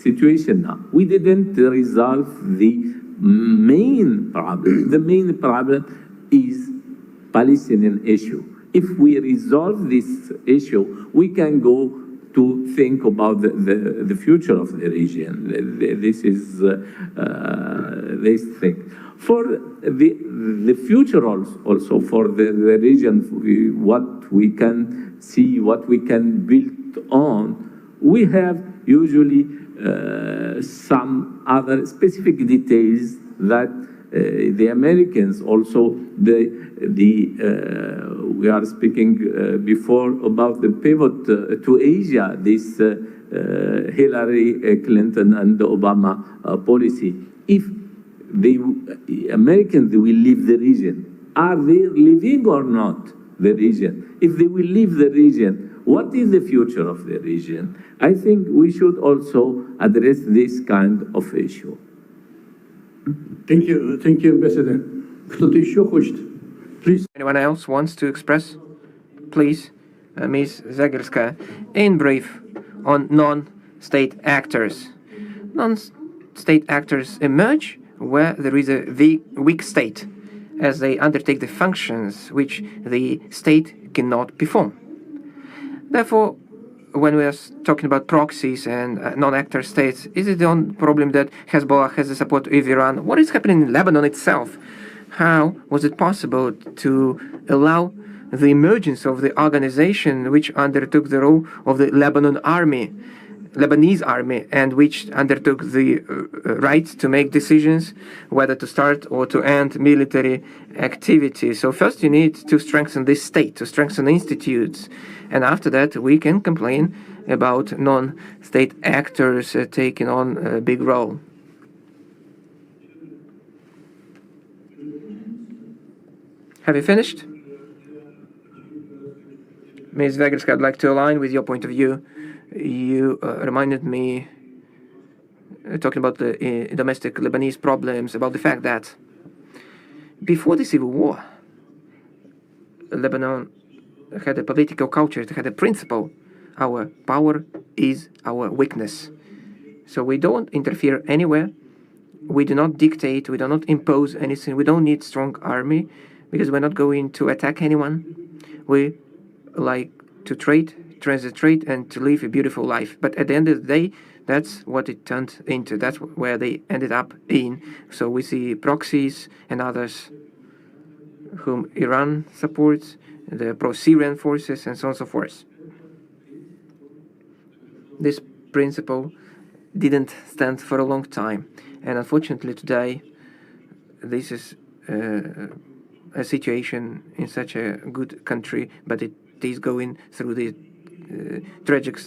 situation now. We didn't resolve the main problem. The main problem is Palestinian issue. If we resolve this issue, we can go to think about the future of the region. This is this thing. For the future also for the region, what we can see, what we can build on, we have usually some other specific details that the Americans also, we are speaking before about the pivot to Asia, this Hillary Clinton and Obama policy. If the Americans will leave the region, are they leaving or not the region? If they will leave the region, what is the future of the region? I think we should also address this kind of issue. Thank you, Ambassador. Кто-то еще хочет? Please. Anyone else wants to express? Please, Ms. Zagerska, in brief, on non-state actors. Non-state actors emerge where there is a weak state, as they undertake the functions which the state cannot perform. Therefore, when we are talking about proxies and non-actor states, is it the only problem that Hezbollah has the support of Iran? What is happening in Lebanon itself? How was it possible to allow the emergence of the organization which undertook the role of the Lebanon army? Lebanese army, and which undertook the right to make decisions whether to start or to end military activity. So first you need to strengthen this state, to strengthen institutes, and after that we can complain about non-state actors taking on a big role. Have you finished? Ms. Vegelska, I'd like to align with your point of view. You reminded me, talking about the domestic Lebanese problems, about the fact that before the civil war, Lebanon had a political culture, it had a principle. Our power is our weakness. So we don't interfere anywhere. We do not dictate, we do not impose anything. We don't need strong army because we're not going to attack anyone. We like to transit trade, and to live a beautiful life. But at the end of the day, that's what it turned into. That's where they ended up in. So we see proxies and others whom Iran supports, the pro-Syrian forces, and so on and so forth. This principle didn't stand for a long time. And unfortunately today, this is a situation in such a good country, but it is going through the tragic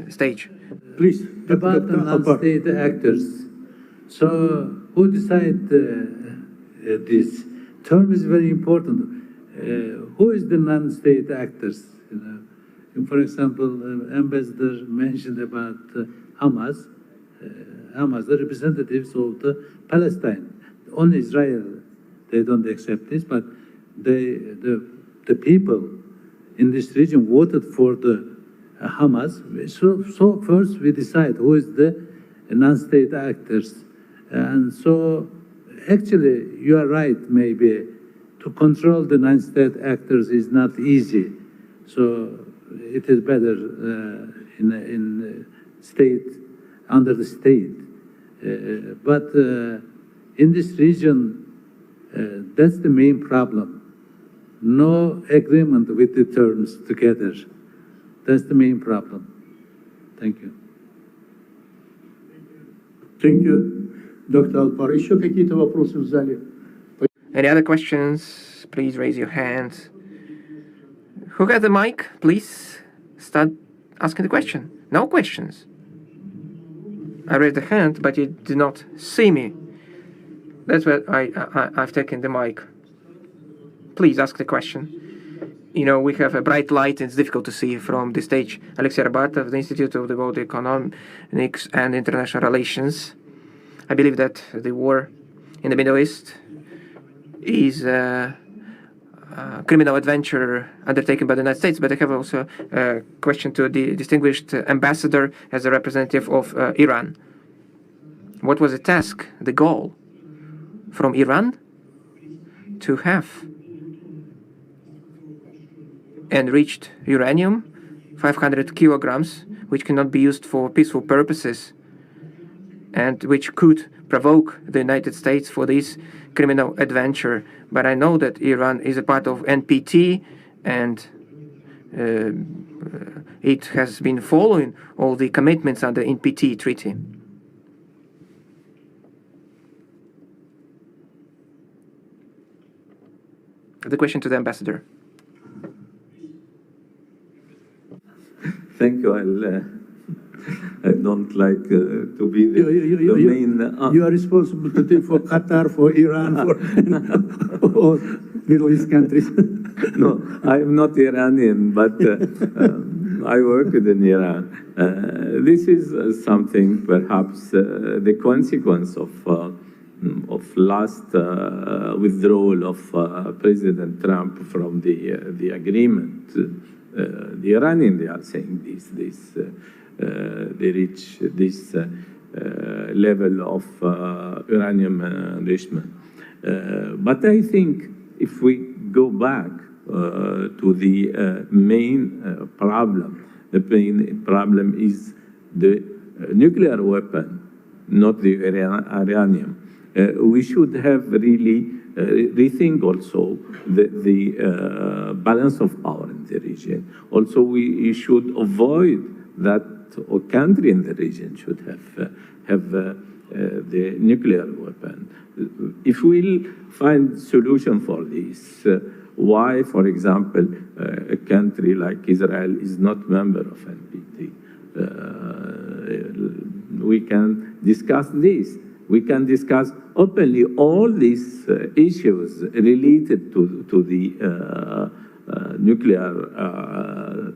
stage. Please. About the non-state actors. So who decide this? Term is very important. Who is the non-state actors? For example, Ambassador mentioned about Hamas. Hamas, the representatives of the Palestine. Only Israel, they don't accept this, but the people in this region voted for the Hamas. So first we decide who is the non-state actors. And so actually you are right, maybe to control the non-state actors is not easy. So it is better in state, under the state. But in this region, that's the main problem. No agreement with the terms together. That's the main problem. Thank you. Thank you, Dr. Alpar. Еще какие-то вопросы в зале? Any other questions? Please raise your hand. Who got the mic? Please start asking the question. No questions. I raised the hand, but you did not see me. That's why I've taken the mic. Please ask the question. You know, we have a bright light, and it's difficult to see from the stage. Alexey Arbatov, the Institute of the World Economics and International Relations. I believe that the war in the Middle East is a criminal adventure undertaken by the United States, but I have also a question to the distinguished ambassador as a representative of Iran. What was the task, the goal from Iran to have enriched uranium, 500 kilograms, which cannot be used for peaceful purposes, and which could provoke the United States for this criminal adventure? But I know that Iran is a part of NPT, and it has been following all the commitments under NPT treaty. The question to the ambassador. Thank you. I don't like to be the main... You are responsible today for Qatar, for Iran, for all Middle East countries. No, I'm not Iranian, but I worked in Iran. This is something, perhaps, the consequence of last withdrawal of President Trump from the agreement. The Iranians, they are saying they reach this level of uranium enrichment. But I think if we go back to the main problem, the main problem is the nuclear weapon, not the uranium. We should have really rethink also the balance of power in the region. Also, we should avoid that or country in the region should have the nuclear weapon. If we'll find solution for this, why, for example, a country like Israel is not member of NPT? We can discuss this. We can discuss openly all these issues related to the nuclear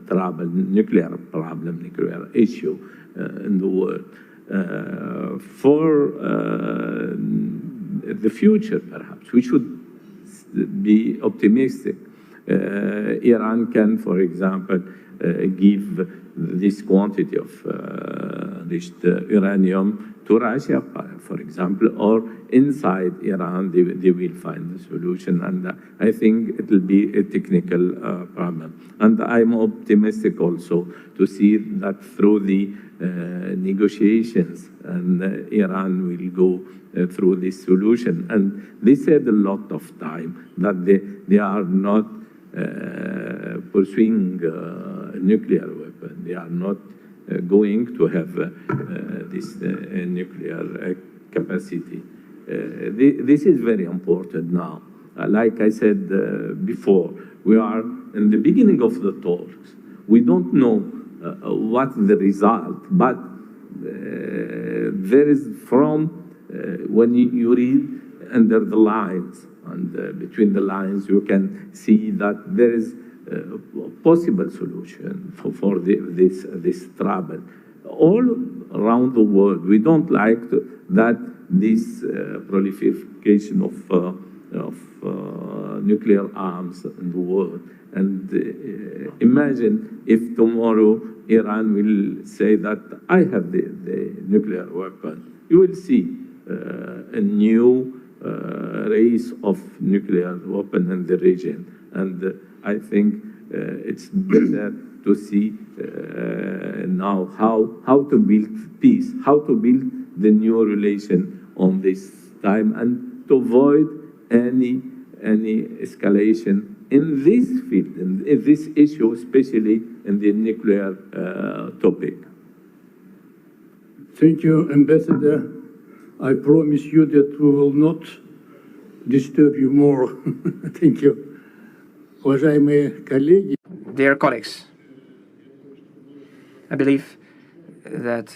trouble, nuclear problem, nuclear issue in the world. For the future, perhaps, we should be optimistic. Iran can, for example, give this quantity of enriched uranium to Russia, for example, or inside Iran, they will find a solution. And I think it will be a technical problem. And I'm optimistic also to see that through the negotiations, and Iran will go through this solution. And they said a lot of time that they are not pursuing a nuclear weapon. They are not going to have this nuclear capacity. This is very important now. Like I said before, we are in the beginning of the talks. We don't know what the result, but there is from when you read under the lines and between the lines, you can see that there is a possible solution for this trouble. All around the world, we don't like that this proliferation of nuclear arms in the world. And imagine if tomorrow Iran will say that I have the nuclear weapon. You will see a new race of nuclear weapon in the region. And I think it's better to see now how to build peace, how to build the new relation on this time, and to avoid any escalation in this field, in this issue, especially in the nuclear topic. Thank you, Ambassador. I promise you that we will not disturb you more. Thank you. Уважаемые коллеги. Dear colleagues, I believe that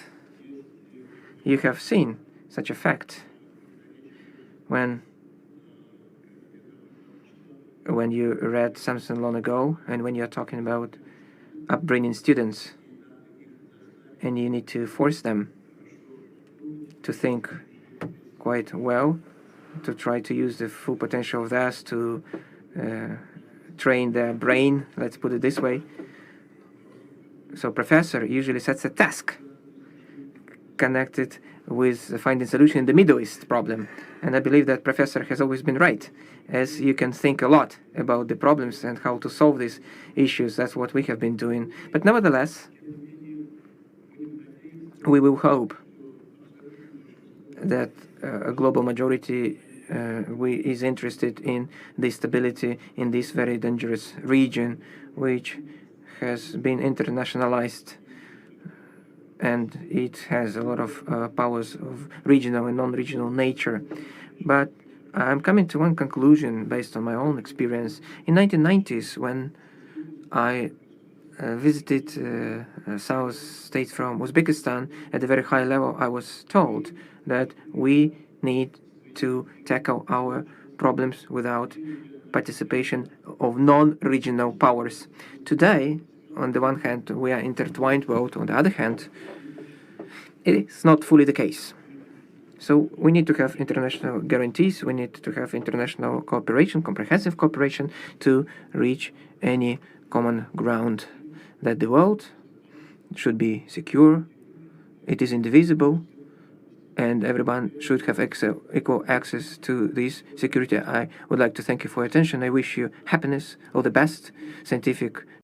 you have seen such a fact when you read something long ago and when you're talking about upbringing students, and you need to force them to think quite well, to try to use the full potential of theirs to train their brain, let's put it this way. So professor usually sets a task connected with finding solution in the Middle East problem. And I believe that professor has always been right, as you can think a lot about the problems and how to solve these issues. That's what we have been doing. But nevertheless, we will hope that a global majority is interested in the stability in this very dangerous region, which has been internationalized, and it has a lot of powers of regional and non-regional nature. But I'm coming to one conclusion based on my own experience. In 1990s, when I visited South states from Uzbekistan at a very high level, I was told that we need to tackle our problems without participation of non-regional powers. Today, on the one hand, we are intertwined world. On the other hand, it is not fully the case. So we need to have international guarantees. We need to have international cooperation, comprehensive cooperation, to reach any common ground, that the world should be secure, it is indivisible, and everyone should have equal access to this security. I would like to thank you for your attention. I wish you happiness, all the best, scientific